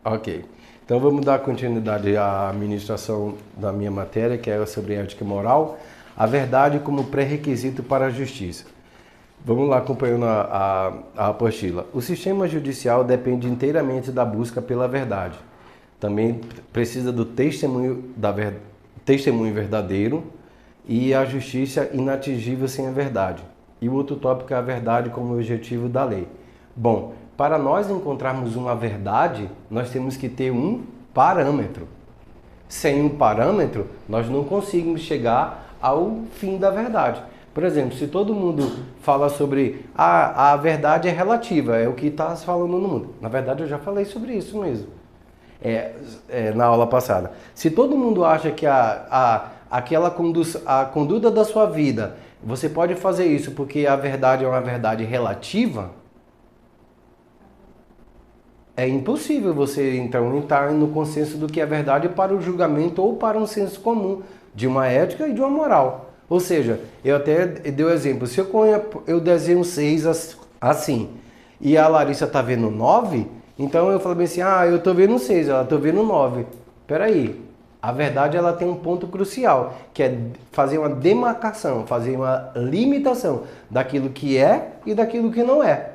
Ok. Então vamos dar continuidade à administração da minha matéria, que é sobre ética e moral, a verdade como pré-requisito para a justiça. Vamos lá acompanhando a apostila. O sistema judicial depende inteiramente da busca pela verdade. Também precisa do testemunho verdadeiro e a justiça inatingível sem a verdade. E o outro tópico é a verdade como objetivo da lei. Bom, para nós encontrarmos uma verdade, nós temos que ter um parâmetro. Sem um parâmetro, nós não conseguimos chegar ao fim da verdade. Por exemplo, se todo mundo fala sobre a verdade é relativa, é o que está se falando no mundo. Na verdade, eu já falei sobre isso mesmo, na aula passada. Se todo mundo acha que a conduta da sua vida, você pode fazer isso porque a verdade é uma verdade relativa, é impossível você, então, entrar no consenso do que é verdade para o julgamento ou para um senso comum de uma ética e de uma moral. Ou seja, eu até dei o exemplo, se eu desenho um 6 assim, e a Larissa está vendo 9, então eu falo assim, eu estou vendo 6, ela está vendo 9. Peraí, a verdade ela tem um ponto crucial, que é fazer uma demarcação, fazer uma limitação daquilo que é e daquilo que não é.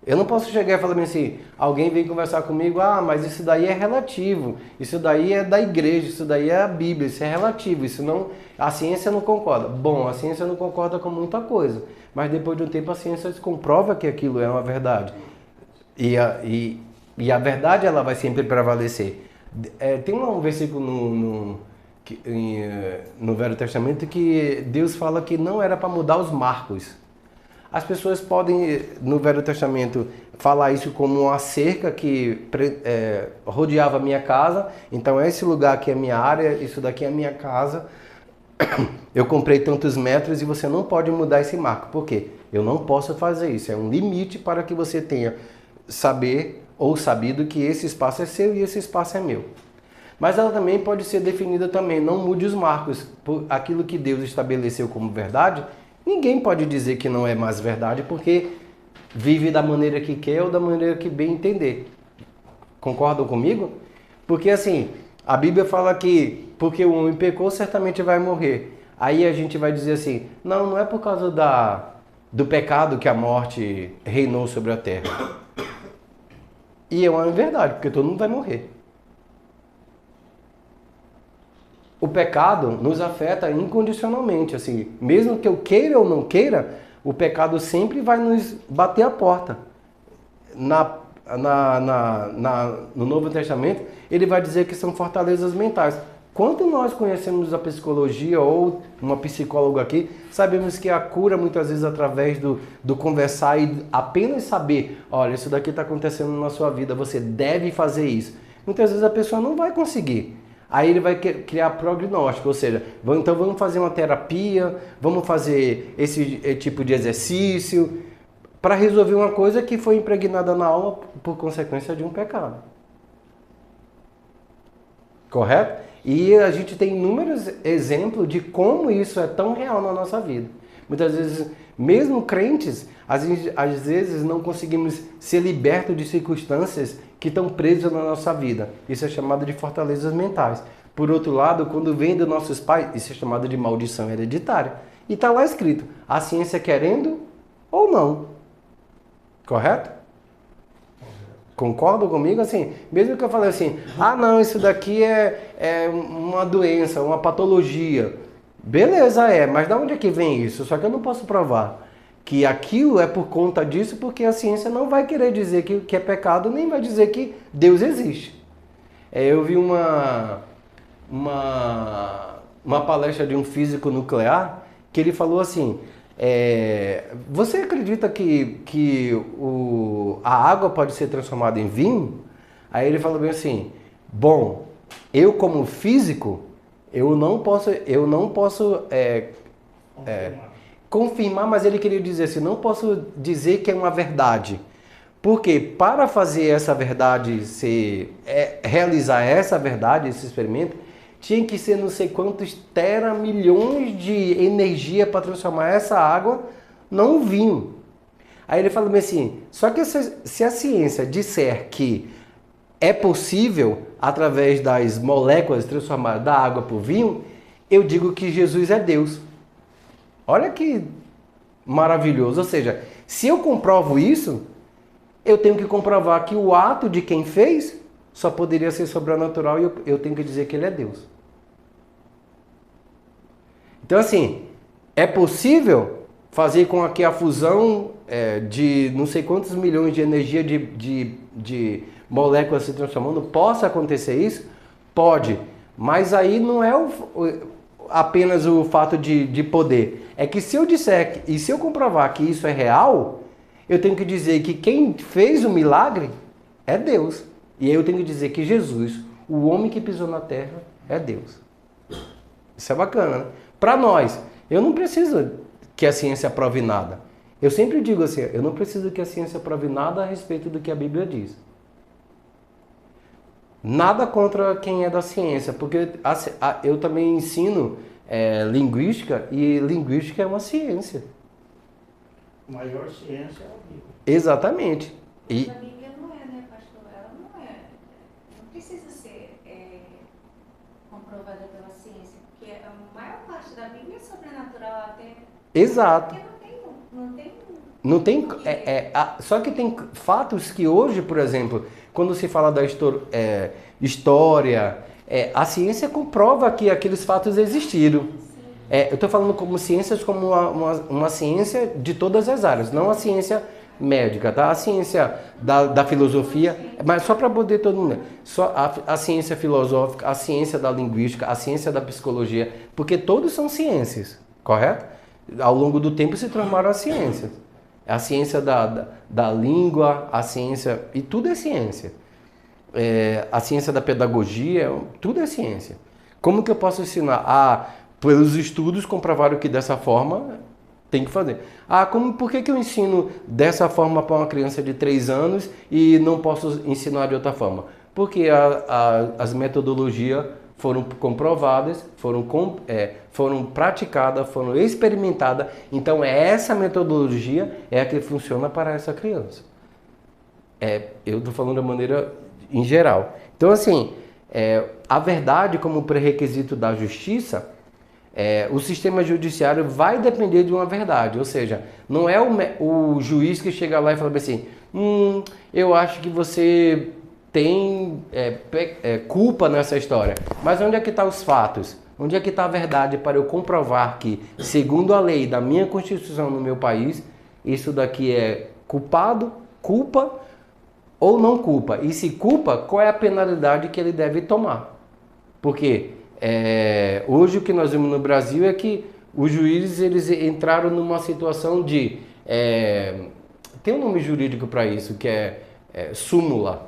Eu não posso chegar e falar assim, alguém vem conversar comigo, mas isso daí é relativo, isso daí é da igreja, isso daí é a Bíblia, isso é relativo, isso não, a ciência não concorda. Bom, a ciência não concorda com muita coisa, mas depois de um tempo a ciência comprova que aquilo é uma verdade. E a verdade ela vai sempre prevalecer. Tem um versículo no Velho Testamento que Deus fala que não era para mudar os marcos. As pessoas podem, no Velho Testamento, falar isso como uma cerca que rodeava a minha casa. Então, esse lugar aqui é minha área, isso daqui é a minha casa. Eu comprei tantos metros e você não pode mudar esse marco. Por quê? Eu não posso fazer isso. É um limite para que você tenha sabido que esse espaço é seu e esse espaço é meu. Mas ela também pode ser definida também, não mude os marcos. Por aquilo que Deus estabeleceu como verdade, ninguém pode dizer que não é mais verdade porque vive da maneira que quer ou da maneira que bem entender. Concordam comigo? Porque assim, a Bíblia fala que porque o homem pecou, certamente vai morrer. Aí a gente vai dizer assim, não é por causa do pecado que a morte reinou sobre a terra. E é uma verdade, porque todo mundo vai morrer. O pecado nos afeta incondicionalmente, assim, mesmo que eu queira ou não queira, o pecado sempre vai nos bater a porta. No Novo Testamento, ele vai dizer que são fortalezas mentais. Quanto nós conhecemos a psicologia ou uma psicóloga aqui, sabemos que a cura muitas vezes através do conversar e apenas saber, olha, isso daqui está acontecendo na sua vida, você deve fazer isso. Muitas vezes a pessoa não vai conseguir. Aí ele vai criar prognóstico, ou seja, então vamos fazer uma terapia, vamos fazer esse tipo de exercício para resolver uma coisa que foi impregnada na alma por consequência de um pecado. Correto? E a gente tem inúmeros exemplos de como isso é tão real na nossa vida. Muitas vezes, mesmo crentes, às vezes não conseguimos ser libertos de circunstâncias que estão presas na nossa vida. Isso é chamado de fortalezas mentais. Por outro lado, quando vem dos nossos pais, isso é chamado de maldição hereditária. E está lá escrito, a ciência querendo ou não. Correto? Concordam comigo? Assim, mesmo que eu falei assim, não, isso daqui é uma doença, uma patologia. Beleza, mas de onde é que vem isso? Só que eu não posso provar que aquilo é por conta disso, porque a ciência não vai querer dizer que é pecado, nem vai dizer que Deus existe. Eu vi uma palestra de um físico nuclear que ele falou assim, você acredita que a água pode ser transformada em vinho? Aí ele falou bem assim, bom, eu como físico, eu não posso confirmar, mas ele queria dizer assim, não posso dizer que é uma verdade. Porque para fazer essa verdade realizar essa verdade, esse experimento, tinha que ser não sei quantos teramilhões de energia para transformar essa água num vinho. Aí ele falou assim, só que se a ciência disser que é possível, através das moléculas transformadas da água por vinho, eu digo que Jesus é Deus. Olha que maravilhoso. Ou seja, se eu comprovo isso, eu tenho que comprovar que o ato de quem fez só poderia ser sobrenatural e eu tenho que dizer que ele é Deus. Então, assim, é possível fazer com que a fusão de não sei quantos milhões de energia de moléculas se transformando possa acontecer isso? Pode. Mas aí não é apenas o fato de poder. É que se eu disser e se eu comprovar que isso é real, eu tenho que dizer que quem fez o milagre é Deus. E aí eu tenho que dizer que Jesus, o homem que pisou na terra, é Deus. Isso é bacana, né? Para nós, eu não preciso que a ciência prove nada. Eu sempre digo assim, eu não preciso que a ciência prove nada a respeito do que a Bíblia diz. Nada contra quem é da ciência, porque eu também ensino linguística, e linguística é uma ciência. A maior ciência é a Bíblia. Exatamente. Mas a Bíblia não é, né, pastor? Ela não é. Não precisa ser comprovada pela ciência, porque a maior parte da Bíblia é sobrenatural até. Exato. Porque não tem. Não tem, só que tem fatos que hoje, por exemplo, quando se fala da história, a ciência comprova que aqueles fatos existiram. Eu estou falando como ciências, como uma ciência de todas as áreas, não a ciência médica, tá? A ciência da filosofia, mas só para poder todo mundo, só a ciência filosófica, a ciência da linguística, a ciência da psicologia, porque todos são ciências, correto? Ao longo do tempo se transformaram as ciências. A ciência da língua, a ciência, e tudo é ciência. A ciência da pedagogia, tudo é ciência. Como que eu posso ensinar? Pelos estudos comprovaram que dessa forma tem que fazer. Por que eu ensino dessa forma para uma criança de 3 anos e não posso ensinar de outra forma? Porque as metodologias foram comprovadas, foram praticadas, foram experimentadas. Então, essa metodologia é a que funciona para essa criança. Eu estou falando da maneira em geral. Então, assim, a verdade como pré-requisito da justiça, o sistema judiciário vai depender de uma verdade. Ou seja, não é o juiz que chega lá e fala assim, eu acho que você tem culpa nessa história. Mas onde é que estão os fatos? Onde é que está a verdade para eu comprovar que, segundo a lei da minha Constituição no meu país, isso daqui é culpado, culpa ou não culpa? E se culpa, qual é a penalidade que ele deve tomar? Porque hoje o que nós vemos no Brasil é que os juízes eles entraram numa situação de... tem um nome jurídico para isso, que é súmula.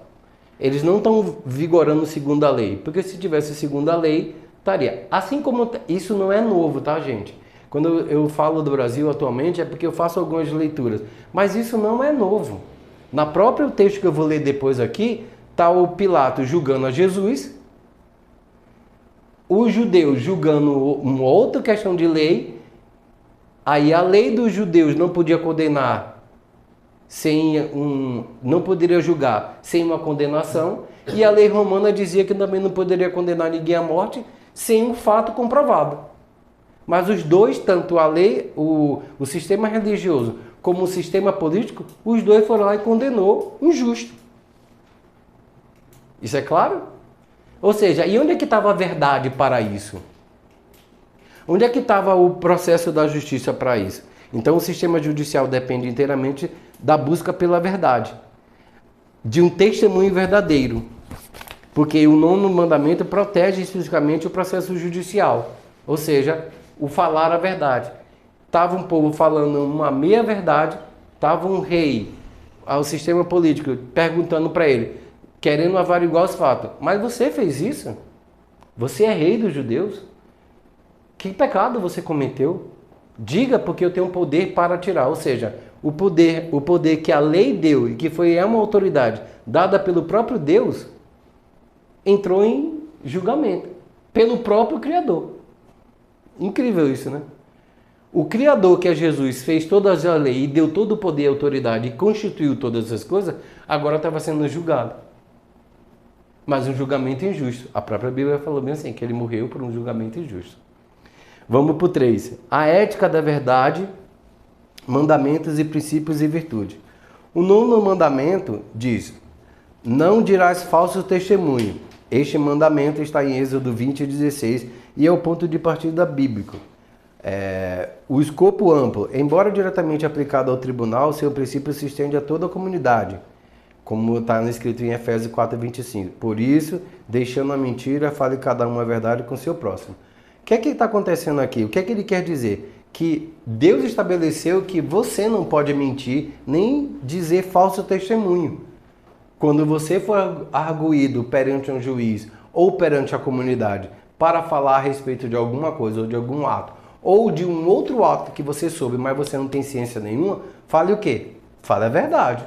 Eles não estão vigorando segundo a lei, porque se tivesse segundo a lei, estaria. Assim como isso não é novo, tá, gente? Quando eu falo do Brasil atualmente é porque eu faço algumas leituras, mas isso não é novo. Na próprio texto que eu vou ler depois aqui, está o Pilatos julgando a Jesus, os judeus julgando uma outra questão de lei, aí a lei dos judeus não podia condenar não poderia julgar sem uma condenação, e a lei romana dizia que também não poderia condenar ninguém à morte sem um fato comprovado. Mas os dois, tanto a lei, o sistema religioso, como o sistema político, os dois foram lá e condenou um justo. Isso é claro? Ou seja, e onde é que estava a verdade para isso? Onde é que estava o processo da justiça para isso? Então o sistema judicial depende inteiramente da busca pela verdade, de um testemunho verdadeiro, porque o 9º mandamento protege especificamente o processo judicial, ou seja, o falar a verdade. Estava um povo falando uma meia-verdade, estava um rei, ao sistema político, perguntando para ele, querendo averiguar os fatos. Mas você fez isso? Você é rei dos judeus? Que pecado você cometeu? Diga, porque eu tenho poder para tirar. Ou seja, o poder que a lei deu e que é uma autoridade dada pelo próprio Deus, entrou em julgamento pelo próprio Criador. Incrível isso, né? O Criador, que é Jesus, fez toda a lei e deu todo o poder e autoridade e constituiu todas as coisas, agora estava sendo julgado. mas um julgamento injusto. A própria Bíblia falou bem assim, que ele morreu por um julgamento injusto. Vamos para o 3. A ética da verdade, mandamentos e princípios e virtude. O 9º mandamento diz: não dirás falso testemunho. Este mandamento está em Êxodo 20:16 e é o ponto de partida bíblico. O escopo amplo, embora diretamente aplicado ao tribunal, seu princípio se estende a toda a comunidade, como está escrito em Efésios 4:25. Por isso, deixando a mentira, fale cada um a verdade com seu próximo. O que é que está acontecendo aqui? O que é que ele quer dizer? Que Deus estabeleceu que você não pode mentir nem dizer falso testemunho. Quando você for arguído perante um juiz ou perante a comunidade para falar a respeito de alguma coisa ou de algum ato, ou de um outro ato que você soube, mas você não tem ciência nenhuma, fale o quê? Fale a verdade.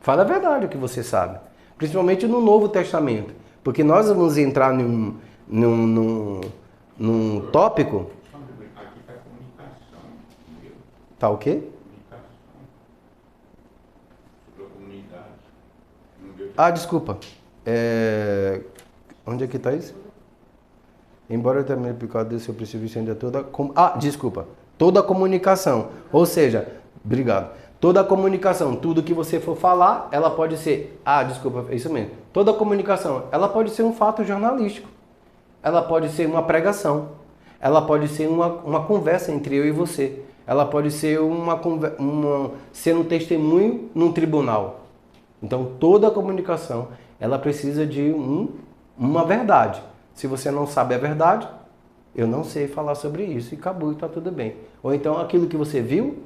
Fale a verdade o que você sabe. Principalmente no Novo Testamento. Porque nós vamos entrar num tópico... Aqui está comunicação. Tá o quê? Comunicação. Sobre a comunidade. Ah, desculpa. Onde é que está isso? Embora eu tenha aplicado desse seu princípio ainda toda... desculpa. Toda a comunicação. Ou seja, obrigado. Toda a comunicação, tudo que você for falar, ela pode ser... desculpa, é isso mesmo. Toda a comunicação, ela pode ser um fato jornalístico. Ela pode ser uma pregação. Ela pode ser uma conversa entre eu e você. Ela pode ser ser um testemunho num tribunal. Então, toda a comunicação, ela precisa de uma verdade. Se você não sabe a verdade, eu não sei falar sobre isso e acabou e está tudo bem. Ou então, aquilo que você viu,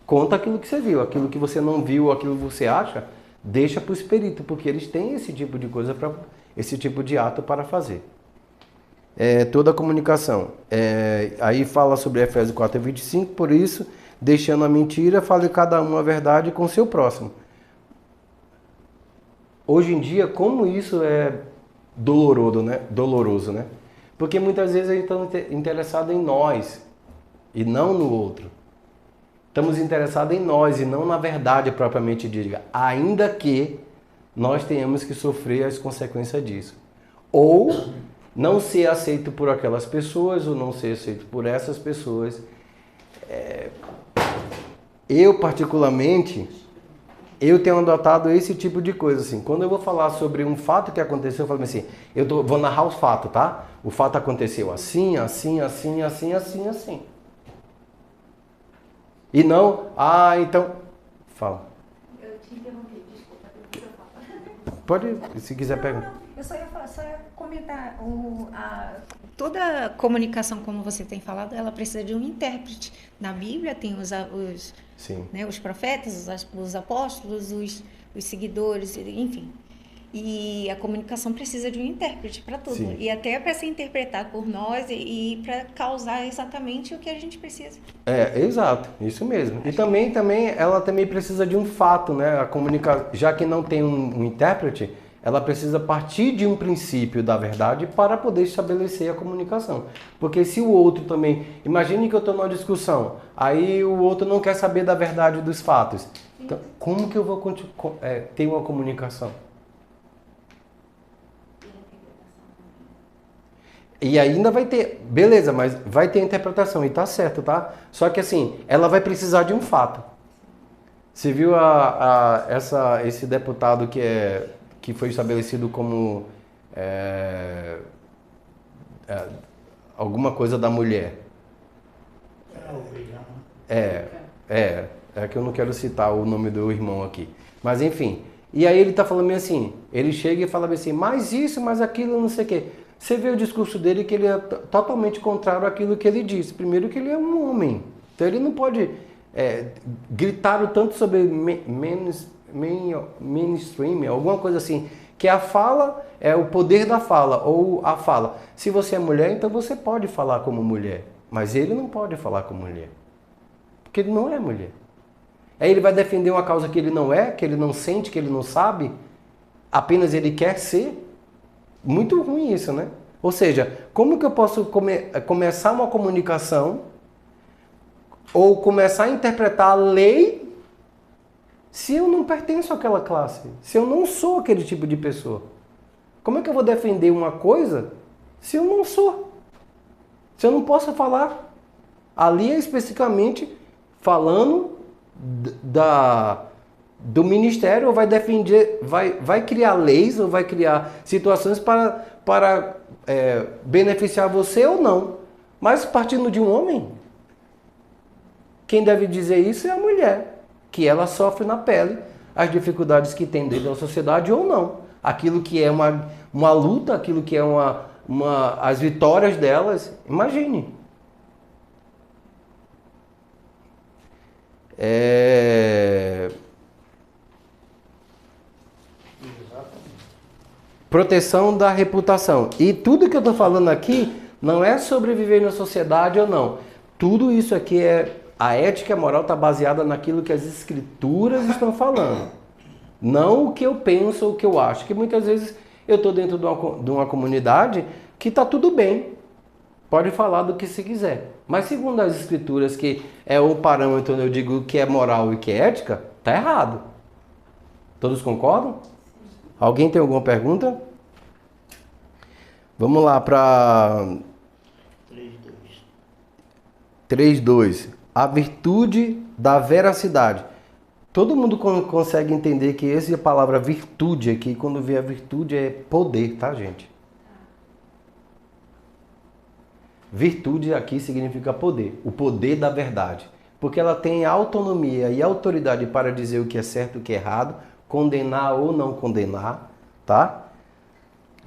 conta aquilo que você viu. Aquilo que você não viu, aquilo que você acha, deixa para os peritos, porque eles têm esse tipo de coisa, esse tipo de ato para fazer. Toda a comunicação. Aí fala sobre Efésios 4:25, por isso, deixando a mentira, fale cada um a verdade com seu próximo. Hoje em dia, como isso é doloroso, né? Porque muitas vezes a gente está interessado em nós e não no outro. Estamos interessados em nós e não na verdade propriamente dita, ainda que nós tenhamos que sofrer as consequências disso. Ou não ser aceito por aquelas pessoas, ou não ser aceito por essas pessoas. Eu, particularmente, eu tenho adotado esse tipo de coisa, assim. Quando eu vou falar sobre um fato que aconteceu, eu falo assim, vou narrar o fato, tá? O fato aconteceu assim, assim, assim, assim, assim, assim. E não, então... Fala. Eu te interrompi, desculpa, depois eu falo. Pode, se quiser pegar. Não, eu só ia comentar, toda comunicação, como você tem falado, ela precisa de um intérprete. Na Bíblia tem os profetas, os apóstolos, os seguidores, enfim. E a comunicação precisa de um intérprete para tudo. Sim. E até para ser interpretado por nós e para causar exatamente o que a gente precisa. Exato, isso mesmo. E também ela também precisa de um fato, né? Já que não tem um intérprete, ela precisa partir de um princípio da verdade para poder estabelecer a comunicação. Porque se o outro também... Imagine que eu estou numa discussão, aí o outro não quer saber da verdade dos fatos. Então, como que eu vou ter uma comunicação? E ainda vai ter... Beleza, mas vai ter interpretação e tá certo, tá? Só que assim, ela vai precisar de um fato. Você viu esse deputado que foi estabelecido como alguma coisa da mulher? É que eu não quero citar o nome do irmão aqui. Mas enfim, e aí ele tá falando assim, ele chega e fala assim, mas isso, mas aquilo, não sei o quê. Você vê o discurso dele que ele é totalmente contrário àquilo que ele disse. Primeiro que ele é um homem, então ele não pode gritar o tanto sobre mainstream, alguma coisa assim, que a fala é o poder da fala, ou a fala. Se você é mulher, então você pode falar como mulher, mas ele não pode falar como mulher, porque ele não é mulher. Aí ele vai defender uma causa que ele não é, que ele não sente, que ele não sabe, apenas ele quer ser. Muito ruim isso, né? Ou seja, como que eu posso começar uma comunicação ou começar a interpretar a lei se eu não pertenço àquela classe? Se eu não sou aquele tipo de pessoa? Como é que eu vou defender uma coisa se eu não sou? Se eu não posso falar? Ali é especificamente falando do ministério, ou vai defender, vai criar leis, ou vai criar situações para beneficiar você ou não. Mas partindo de um homem, quem deve dizer isso é a mulher, que ela sofre na pele as dificuldades que tem dentro da sociedade ou não. Aquilo que é uma luta, aquilo que é as vitórias delas, imagine. Proteção da reputação. E tudo que eu estou falando aqui não é sobre viver na sociedade ou não. Tudo isso aqui a ética e a moral está baseada naquilo que as escrituras estão falando. Não o que eu penso ou o que eu acho. Que muitas vezes eu estou dentro de uma comunidade que está tudo bem. Pode falar do que se quiser. Mas segundo as escrituras, que é o parâmetro onde eu digo que é moral e que é ética, está errado. Todos concordam? Alguém tem alguma pergunta? Vamos lá para 3.2. A virtude da veracidade. Todo mundo consegue entender que essa palavra virtude aqui, quando vê a virtude, é poder, tá, gente? Virtude aqui significa poder. O poder da verdade. Porque ela tem autonomia e autoridade para dizer o que é certo e o que é errado, condenar ou não condenar, tá?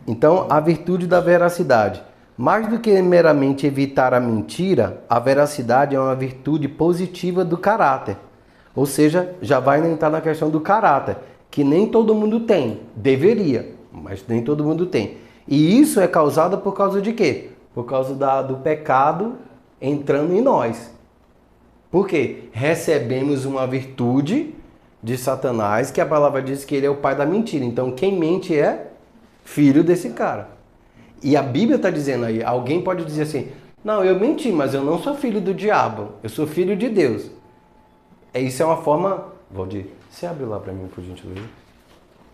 Então, a virtude da veracidade. Mais do que meramente evitar a mentira, a veracidade é uma virtude positiva do caráter. Ou seja, já vai entrar na questão do caráter, que nem todo mundo tem. Deveria, mas nem todo mundo tem. E isso é causado por causa de quê? Por causa do pecado entrando em nós. Por quê? Recebemos uma virtude de Satanás, que a palavra diz que ele é o pai da mentira. Então, quem mente é filho desse cara. E a Bíblia está dizendo aí, alguém pode dizer assim, não, eu menti, mas eu não sou filho do diabo, eu sou filho de Deus. Isso é uma forma... Valdir, você abre lá para mim, por gentileza.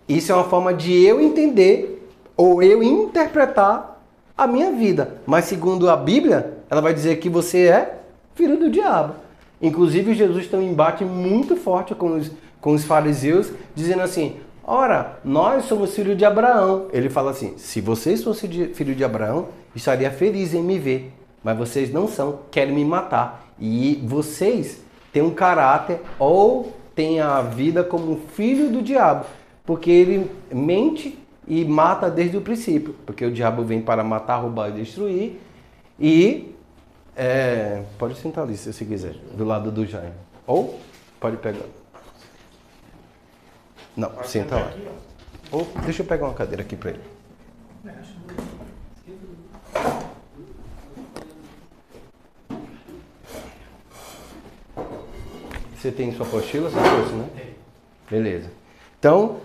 Isso é uma forma de eu entender ou eu interpretar a minha vida. Mas segundo a Bíblia, ela vai dizer que você é filho do diabo. Inclusive, Jesus tem um embate muito forte com os fariseus, dizendo assim, ora, nós somos filhos de Abraão. Ele fala assim, se vocês fossem filho de Abraão, estaria feliz em me ver. Mas vocês não são, querem me matar. E vocês têm um caráter ou têm a vida como filho do diabo. Porque ele mente e mata desde o princípio. Porque o diabo vem para matar, roubar e destruir. E pode sentar ali se você quiser, do lado do Jaime. Ou pode pegar. Não, senta lá. Ou deixa eu pegar uma cadeira aqui para ele. Você tem sua apostila, você trouxe, né? Beleza. Então,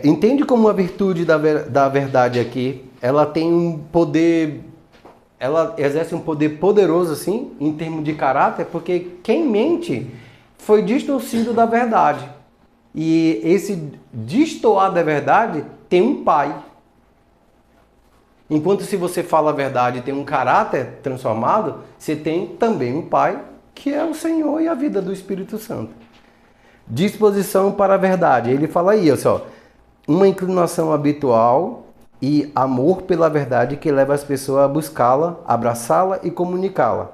entende como a virtude da verdade aqui, ela tem um poder, ela exerce um poder poderoso assim, em termos de caráter, porque quem mente foi distorcido da verdade. E esse destoar da verdade tem um pai. Enquanto se você fala a verdade e tem um caráter transformado, você tem também um pai, que é o Senhor e a vida do Espírito Santo. Disposição para a verdade. Ele fala aí, ó, uma inclinação habitual e amor pela verdade que leva as pessoas a buscá-la, abraçá-la e comunicá-la.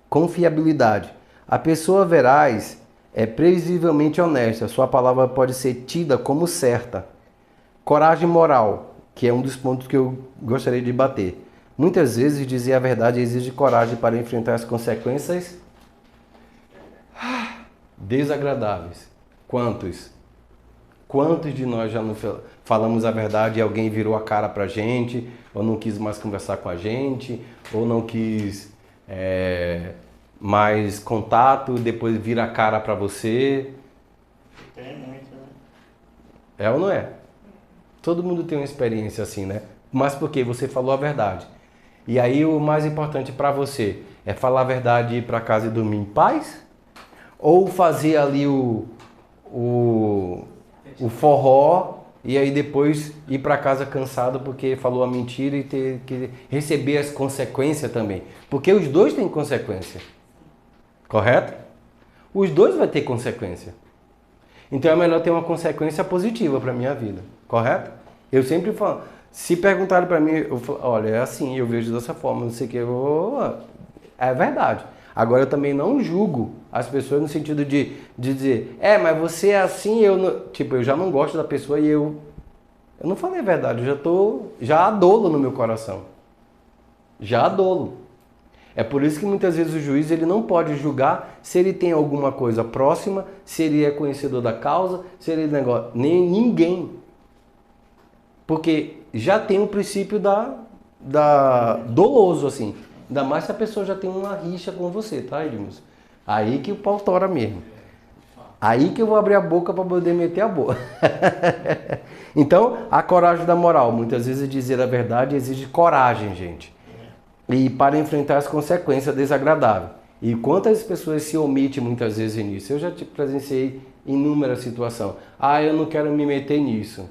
Confiabilidade. A pessoa veraz é previsivelmente honesta. Sua palavra pode ser tida como certa. Coragem moral, que é um dos pontos que eu gostaria de bater. Muitas vezes dizer a verdade exige coragem para enfrentar as consequências desagradáveis. Quantos de nós já não falamos a verdade e alguém virou a cara pra gente, ou não quis mais conversar com a gente, ou não quis mais contato, depois vira a cara pra você? Tem muito, né? É ou não é? Todo mundo tem uma experiência assim, né? Mas porque você falou a verdade. E aí o mais importante pra você é falar a verdade e ir pra casa e dormir em paz? Ou fazer ali o forró e aí depois ir para casa cansado porque falou a mentira e ter que receber as consequências também. Porque os dois têm consequência. Correto? Os dois vão ter consequência. Então é melhor ter uma consequência positiva para a minha vida. Correto? Eu sempre falo, se perguntarem para mim, eu falo, olha, é assim, eu vejo dessa forma, não sei o que, é verdade. Agora eu também não julgo as pessoas no sentido de dizer, mas você é assim, eu já não gosto da pessoa e eu não falei a verdade, já adolo no meu coração. Já adolo. É por isso que muitas vezes o juiz ele não pode julgar se ele tem alguma coisa próxima, se ele é conhecedor da causa, se ele nem ninguém. Porque já tem o princípio da doloso, assim. Ainda mais se a pessoa já tem uma rixa com você, tá, Edmilson? Aí que o pau tora mesmo. Aí que eu vou abrir a boca para poder meter a boca. Então, a coragem da moral. Muitas vezes dizer a verdade exige coragem, gente. E para enfrentar as consequências desagradáveis. E quantas pessoas se omitem muitas vezes nisso? Eu já presenciei inúmeras situações. Eu não quero me meter nisso.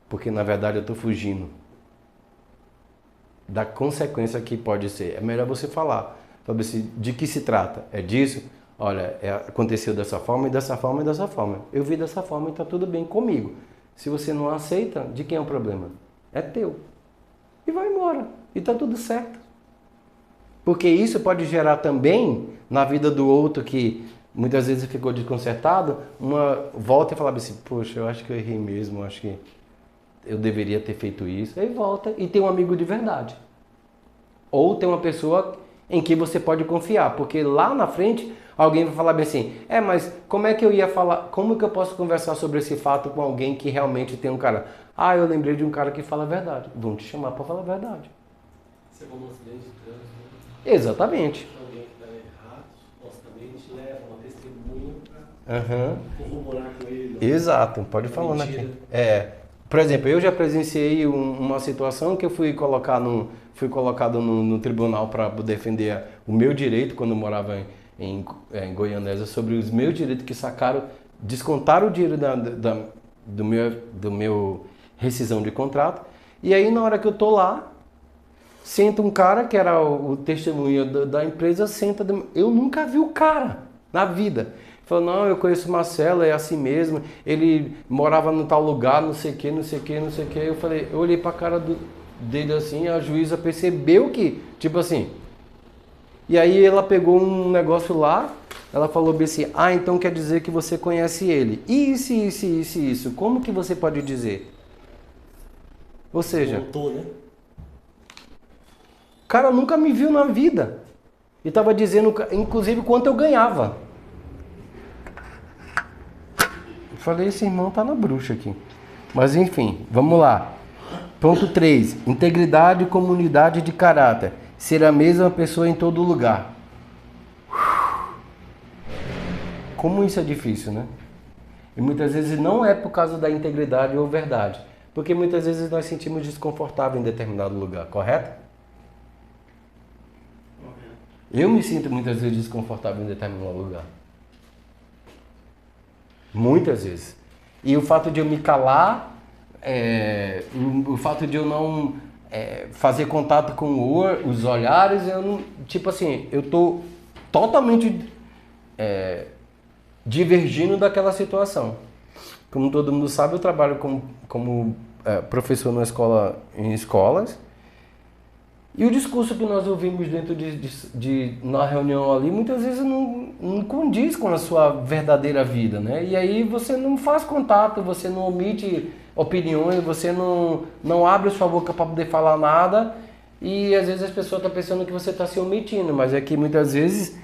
Porque na verdade eu estou fugindo da consequência que pode ser. É melhor você falar. De que se trata? É disso? Olha, aconteceu dessa forma e dessa forma e dessa forma. Eu vi dessa forma e está tudo bem comigo. Se você não aceita, de quem é o problema? É teu. E vai embora. E está tudo certo. Porque isso pode gerar também, na vida do outro que muitas vezes ficou desconcertado, uma volta e falar assim, poxa, eu acho que eu errei mesmo, eu acho que eu deveria ter feito isso. Aí volta e tem um amigo de verdade. Ou tem uma pessoa em que você pode confiar. Porque lá na frente, alguém vai falar bem assim, mas como é que eu ia falar, como que eu posso conversar sobre esse fato com alguém que realmente tem um cara... eu lembrei de um cara que fala a verdade. Vão te chamar para falar a verdade. Isso é como um acidente de trânsito. Exatamente. Alguém que está errado, supostamente leva uma testemunha para corroborar com ele. Exato, pode falar aqui. Por exemplo, eu já presenciei uma situação que eu fui colocado no tribunal para defender o meu direito quando eu morava em Goianésia, sobre os meus direitos que descontaram o dinheiro do meu rescisão de contrato. E aí na hora que eu tô lá, senta um cara que era o testemunho da empresa, eu nunca vi o cara na vida. Falou, não, eu conheço o Marcelo, é assim mesmo, ele morava no tal lugar, não sei o que, não sei o que, não sei o que. Eu olhei pra cara dele assim, a juíza percebeu que, tipo assim, e aí ela pegou um negócio lá, ela falou bem assim, então quer dizer que você conhece ele. Isso, como que você pode dizer? Ou seja, voltou, né? O cara nunca me viu na vida. E estava dizendo, inclusive, quanto eu ganhava. Eu falei, esse irmão tá na bruxa aqui. Mas enfim, vamos lá. Ponto 3. Integridade e comunidade de caráter. Ser a mesma pessoa em todo lugar. Como isso é difícil, né? E muitas vezes não é por causa da integridade ou verdade. Porque muitas vezes nós sentimos desconfortável em determinado lugar, correto? Eu me sinto muitas vezes desconfortável em determinado lugar. Muitas vezes. E o fato de eu me calar, o fato de eu não fazer contato com os olhares, eu não, tipo assim, eu tô totalmente divergindo daquela situação. Como todo mundo sabe, eu trabalho como professor em escolas. E o discurso que nós ouvimos dentro na reunião ali, muitas vezes não condiz com a sua verdadeira vida, né? E aí você não faz contato, você não omite opiniões, você não abre a sua boca para poder falar nada, e às vezes as pessoas estão pensando que você está se omitindo, mas é que muitas vezes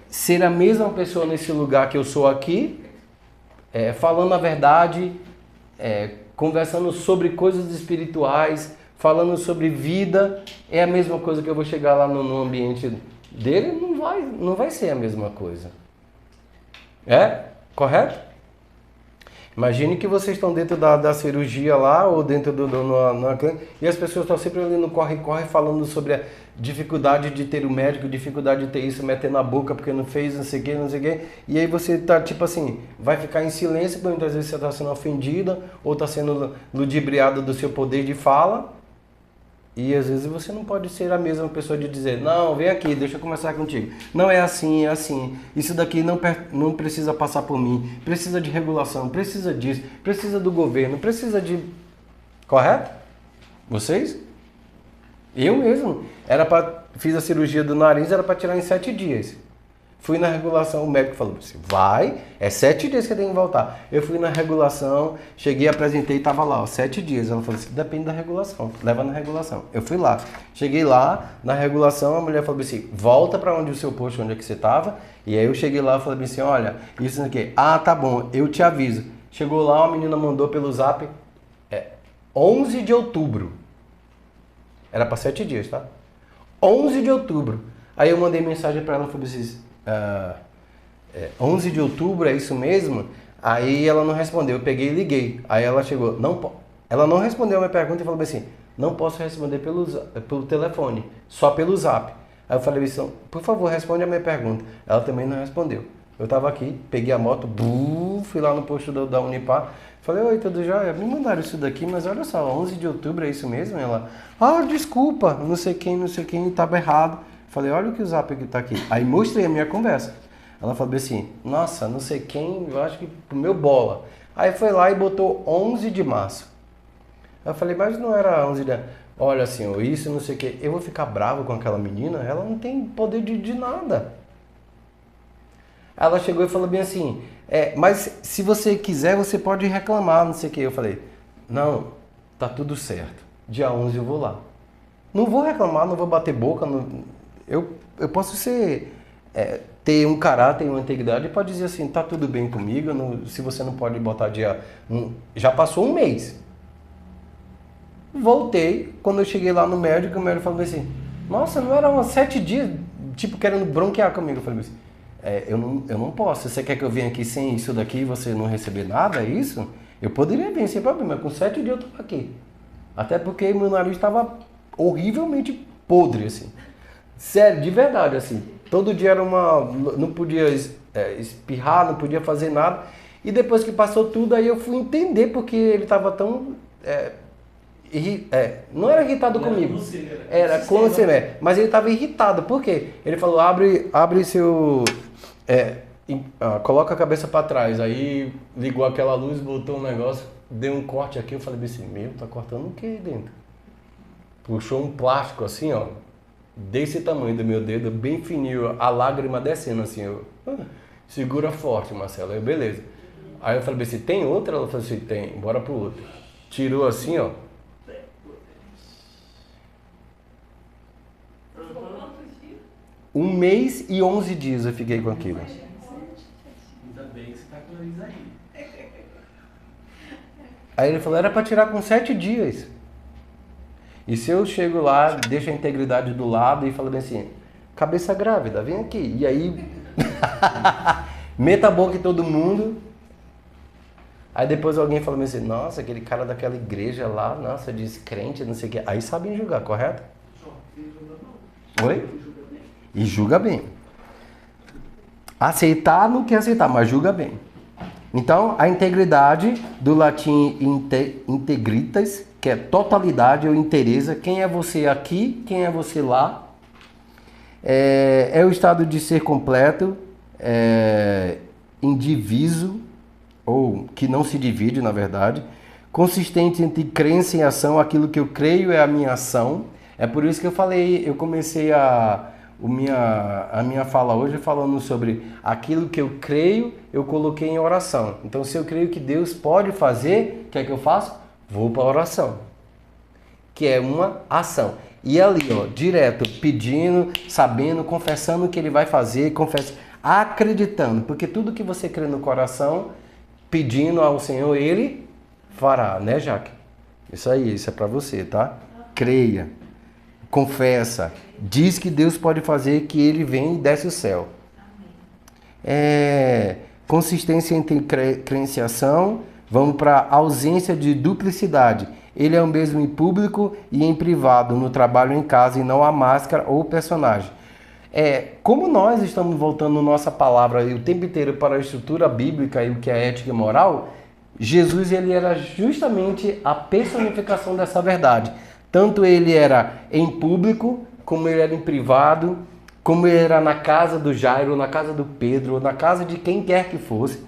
ser a mesma pessoa nesse lugar que eu sou aqui, falando a verdade, conversando sobre coisas espirituais, falando sobre vida, é a mesma coisa que eu vou chegar lá no ambiente dele, não vai ser a mesma coisa. Correto? Imagine que vocês estão dentro da cirurgia lá, ou dentro na clínica, e as pessoas estão sempre ali no corre-corre falando sobre a dificuldade de ter o médico, dificuldade de ter isso, metendo na boca porque não fez, não sei o que, não sei o que. E aí você tá tipo assim, vai ficar em silêncio, porque muitas vezes você está sendo ofendida, ou está sendo ludibriada do seu poder de fala. E às vezes você não pode ser a mesma pessoa de dizer, não, vem aqui, deixa eu conversar contigo. Não, é assim, é assim. Isso daqui não precisa passar por mim. Precisa de regulação, precisa disso, precisa do governo, precisa de... Correto? Vocês? Eu mesmo. Fiz a cirurgia do nariz, era para tirar em 7 dias. Fui na regulação, o médico falou assim, vai, é 7 dias que tem que voltar. Eu fui na regulação, cheguei, apresentei e estava lá, ó, 7 dias. Ela falou assim, depende da regulação, leva na regulação. Eu fui lá, cheguei lá, na regulação, a mulher falou assim, volta para onde o seu posto, onde é que você estava. E aí eu cheguei lá e falei assim, olha, isso aqui, tá bom, eu te aviso. Chegou lá, uma menina mandou pelo zap, 11 de outubro. Era para 7 dias, tá? 11 de outubro. Aí eu mandei mensagem para ela, falei assim, 11 de outubro, é isso mesmo? Aí ela não respondeu, eu peguei e liguei. Aí ela chegou, ela não respondeu a minha pergunta e falou assim, não posso responder pelo telefone, só pelo zap. Aí eu falei assim, por favor, responde a minha pergunta. Ela também não respondeu. Eu tava aqui, peguei a moto, fui lá no posto da Unipar, falei, oi, tudo jóia? Me mandaram isso daqui, mas olha só, 11 de outubro, é isso mesmo? Ela, desculpa, não sei quem, tava errado. Falei, olha o que o zap que tá aqui. Aí mostrei a minha conversa. Ela falou assim, nossa, não sei quem, eu acho que pro meu bola. Aí foi lá e botou 11 de março. Eu falei, mas não era 11 de... Olha, senhor, isso, não sei o quê. Eu vou ficar bravo com aquela menina? Ela não tem poder de nada. Ela chegou e falou bem assim, mas se você quiser, você pode reclamar, não sei o quê. Eu falei, não, tá tudo certo. Dia 11 eu vou lá. Não vou reclamar, não vou bater boca, eu posso ter um caráter e uma integridade e pode dizer assim, tá tudo bem comigo, se você não pode botar já passou um mês. Voltei, quando eu cheguei lá no médico, o médico falou assim, nossa, não era uns 7 dias, tipo, querendo bronquear comigo. Eu falei assim, eu não posso, você quer que eu venha aqui sem isso daqui e você não receber nada, é isso? Eu poderia vir sem problema, mas com 7 dias eu tô aqui. Até porque meu nariz estava horrivelmente podre, assim. Sério, de verdade, assim. Todo dia era não podia espirrar, não podia fazer nada. E depois que passou tudo, aí eu fui entender porque ele estava tão... não era irritado comigo. Era com você, né? Mas ele estava irritado. Por quê? Ele falou, abre seu... coloca a cabeça para trás. Aí ligou aquela luz, botou um negócio, deu um corte aqui. Eu falei assim, tá cortando o que dentro? Puxou um plástico assim, ó. Desse tamanho do meu dedo, bem fininho, a lágrima descendo assim, segura forte, Marcelo, aí beleza. Aí eu falei assim, tem outra? Ela falou assim, tem, bora pro outro. Tirou assim, ó. Um mês e 11 dias eu fiquei com aquilo. Ainda bem que você tá com o nariz aí. Aí ele falou, era pra tirar com 7 dias. E se eu chego lá, deixo a integridade do lado e falo bem assim, cabeça grávida, vem aqui. E aí, meta a boca em todo mundo. Aí depois alguém fala assim, nossa, aquele cara daquela igreja lá, nossa, descrente, não sei o quê. Aí sabem julgar, correto? Oi? E julga bem. Aceitar não quer aceitar, mas julga bem. Então, a integridade, do latim integritas, que é totalidade ou inteireza, quem é você aqui, quem é você lá, é o estado de ser completo, indiviso, ou que não se divide, na verdade, consistente entre crença e ação, aquilo que eu creio é a minha ação. É por isso que eu comecei a minha fala hoje falando sobre aquilo que eu creio, eu coloquei em oração. Então, se eu creio que Deus pode fazer, o que é que eu faço? Vou para a oração, que é uma ação. E ali, ó, direto, pedindo, sabendo, confessando o que ele vai fazer, acreditando. Porque tudo que você crê no coração, pedindo ao Senhor, ele fará, né, Jaque? Isso aí, isso é para você, tá? Creia, confessa, diz que Deus pode fazer, que ele vem e desce o céu. Consistência entre crença e ação, Vamos para a ausência de duplicidade. Ele é o mesmo em público e em privado, no trabalho em casa, e não a máscara ou o personagem. Como nós estamos voltando nossa palavra o tempo inteiro para a estrutura bíblica e o que é ética e moral, Jesus ele era justamente a personificação dessa verdade. Tanto ele era em público, como ele era em privado, como ele era na casa do Jairo, na casa do Pedro, na casa de quem quer que fosse.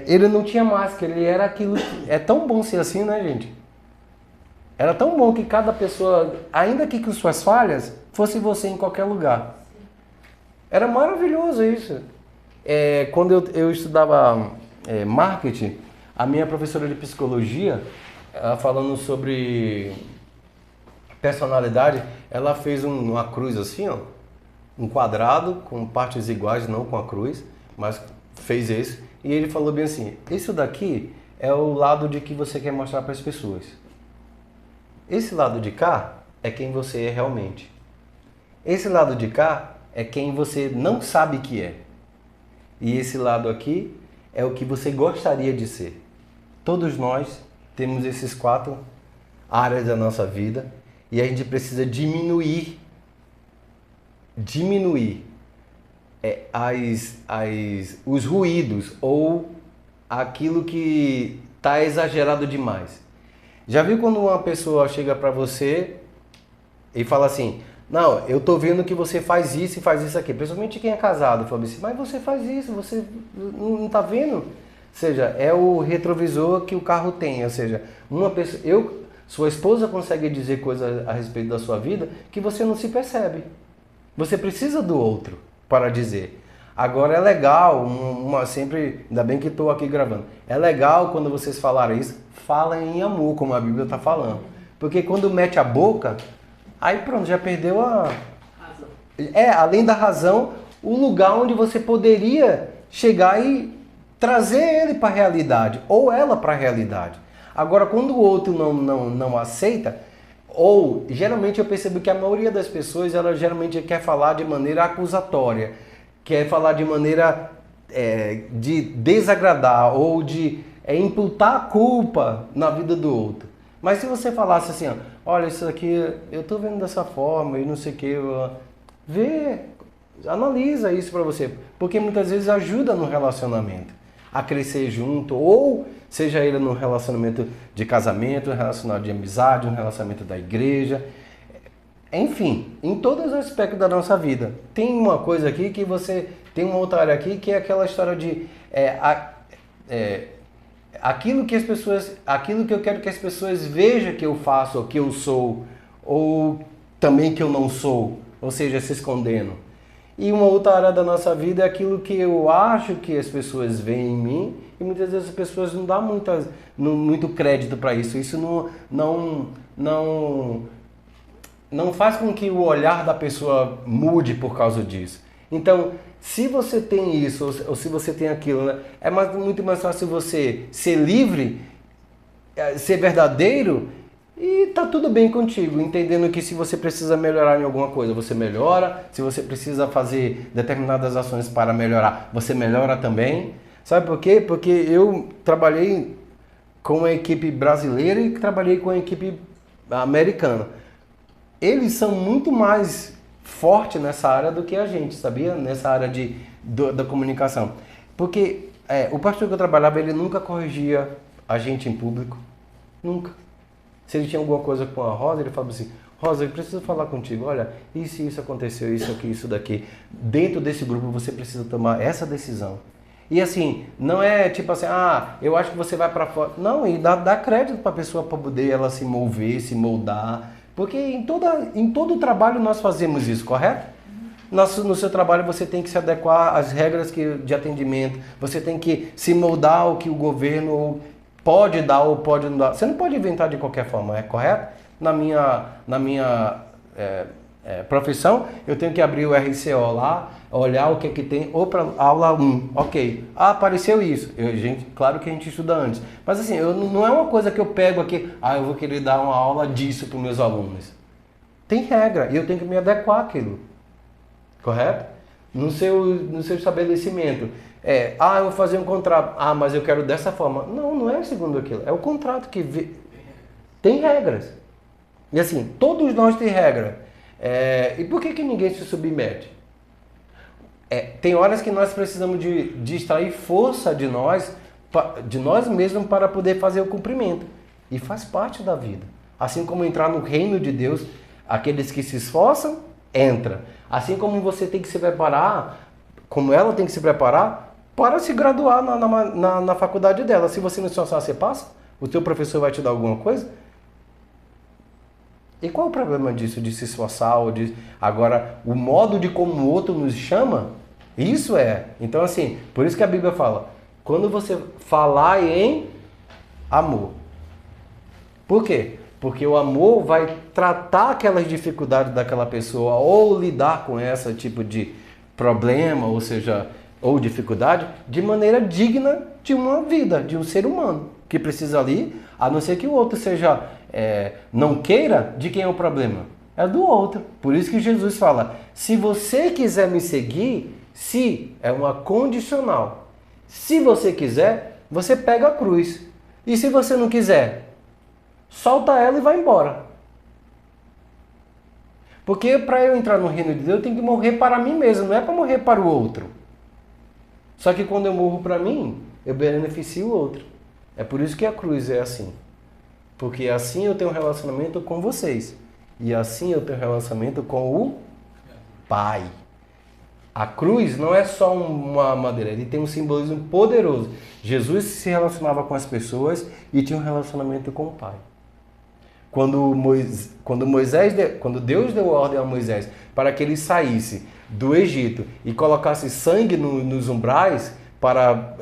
Ele não tinha máscara, ele era aquilo. É tão bom ser assim, né, gente? Era tão bom que cada pessoa, ainda que com suas falhas, fosse você em qualquer lugar. Era maravilhoso isso. Quando eu estudava marketing, a minha professora de psicologia, ela falando sobre personalidade, ela fez uma cruz assim, ó, um quadrado com partes iguais, não com a cruz, mas fez isso. E ele falou bem assim, isso daqui é o lado de que você quer mostrar para as pessoas. Esse lado de cá é quem você é realmente. Esse lado de cá é quem você não sabe que é. E esse lado aqui é o que você gostaria de ser. Todos nós temos esses 4 áreas da nossa vida e a gente precisa diminuir os ruídos ou aquilo que está exagerado demais. Já viu quando uma pessoa chega para você e fala assim, não, eu tô vendo que você faz isso e faz isso aqui, principalmente quem é casado, fala assim, mas você faz isso, você não tá vendo? Ou seja, é o retrovisor que o carro tem, ou seja, uma pessoa, sua esposa consegue dizer coisas a respeito da sua vida que você não se percebe. Você precisa do outro para dizer. Agora é legal, sempre, ainda bem que estou aqui gravando, é legal quando vocês falarem isso, falem em amor, como a Bíblia está falando. Porque quando mete a boca, aí pronto, já perdeu razão. Além da razão, o lugar onde você poderia chegar e trazer ele para a realidade, ou ela para a realidade. Agora, quando o outro não aceita, ou geralmente eu percebo que a maioria das pessoas, ela geralmente quer falar de maneira acusatória, quer falar de maneira de desagradar ou de imputar a culpa na vida do outro. Mas se você falasse assim, ó, olha, isso aqui eu tô vendo dessa forma e não sei o que, analisa isso para você, porque muitas vezes ajuda no relacionamento a crescer junto, ou seja ele no relacionamento de casamento, no relacionamento de amizade, no relacionamento da igreja, enfim, em todos os aspectos da nossa vida. Tem uma coisa aqui que tem uma outra área aqui que é aquela história de aquilo que eu quero que as pessoas vejam que eu faço, ou que eu sou, ou também que eu não sou, ou seja, se escondendo. E uma outra área da nossa vida é aquilo que eu acho que as pessoas veem em mim, e muitas vezes as pessoas não dão muito crédito para isso. Isso não faz com que o olhar da pessoa mude por causa disso. Então, se você tem isso, ou se você tem aquilo, né, muito mais fácil você ser livre, ser verdadeiro, e tá tudo bem contigo, entendendo que se você precisa melhorar em alguma coisa, você melhora. Se você precisa fazer determinadas ações para melhorar, você melhora também. Sabe por quê? Porque eu trabalhei com a equipe brasileira e trabalhei com a equipe americana. Eles são muito mais fortes nessa área do que a gente, sabia? Nessa área da comunicação. Porque o pastor que eu trabalhava, ele nunca corrigia a gente em público. Nunca. Se ele tinha alguma coisa com a Rosa, ele falava assim, Rosa, eu preciso falar contigo, olha, isso aconteceu, isso aqui, isso daqui. Dentro desse grupo você precisa tomar essa decisão. E assim, não é tipo assim, eu acho que você vai para fora. Não, e dá crédito para a pessoa para poder ela se mover, se moldar. Porque em todo o trabalho nós fazemos isso, correto? No seu trabalho você tem que se adequar às regras de atendimento, você tem que se moldar ao que o governo pode dar ou pode não dar. Você não pode inventar de qualquer forma, é correto? Na minha profissão, eu tenho que abrir o RCO lá, olhar o que tem, ou para aula 1, ok. Apareceu isso. Claro que a gente estuda antes. Mas assim, não é uma coisa que eu pego aqui, eu vou querer dar uma aula disso para os meus alunos. Tem regra, e eu tenho que me adequar àquilo. Correto? No seu estabelecimento. Eu vou fazer um contrato. Mas eu quero dessa forma. Não, não é segundo aquilo. É o contrato que tem regras. E assim, todos nós temos regra. E por que ninguém se submete? Tem horas que nós precisamos de extrair força de nós mesmos para poder fazer o cumprimento. E faz parte da vida. Assim como entrar no reino de Deus, aqueles que se esforçam, entra. Assim como você tem que se preparar, como ela tem que se preparar, para se graduar na faculdade dela. Se você não se esforçar, você passa? O teu professor vai te dar alguma coisa? E qual é o problema disso, de se esforçar? Agora, o modo de como o outro nos chama, isso é. Então, assim, por isso que a Bíblia fala, quando você falar em amor. Por quê? Porque o amor vai tratar aquelas dificuldades daquela pessoa ou lidar com esse tipo de problema, ou dificuldade, de maneira digna de uma vida, de um ser humano que precisa ali, a não ser que o outro não queira, de quem é o problema? É do outro. Por isso que Jesus fala, se você quiser me seguir, se é uma condicional. Se você quiser, você pega a cruz. E se você não quiser, solta ela e vai embora. Porque para eu entrar no reino de Deus, eu tenho que morrer para mim mesmo, não é para morrer para o outro. Só que quando eu morro para mim, eu beneficio o outro. É por isso que a cruz é assim. Porque assim eu tenho um relacionamento com vocês. E assim eu tenho um relacionamento com o Pai. A cruz não é só uma madeira, ele tem um simbolismo poderoso. Jesus se relacionava com as pessoas e tinha um relacionamento com o Pai. Quando Deus deu ordem a Moisés para que ele saísse do Egito e colocasse sangue nos umbrais para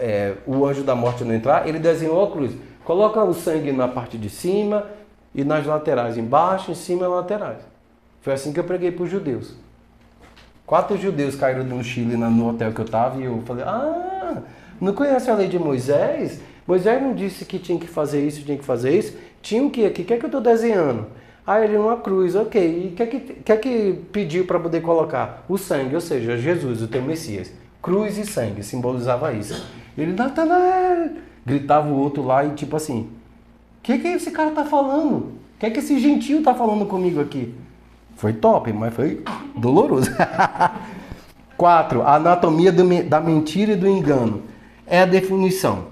o anjo da morte não entrar, ele desenhou a cruz. Coloca o sangue na parte de cima e nas laterais, embaixo, em cima e laterais. Foi assim que eu preguei para os judeus. 4 judeus caíram no Chile, no hotel que eu estava, e eu falei, não conhece a lei de Moisés? Moisés não disse que tinha que fazer isso, tinha que fazer isso? Tinha o quê aqui? O que é que eu estou desenhando? Ele uma cruz, ok. E o que é que pediu para poder colocar? O sangue, ou seja, Jesus, o teu Messias. Cruz e sangue, simbolizava isso. Ele, Natanael, gritava o outro lá e tipo assim, o que esse cara está falando? O que é que esse gentio está falando comigo aqui? Foi top, mas foi doloroso. 4. A anatomia da mentira e do engano. É a definição.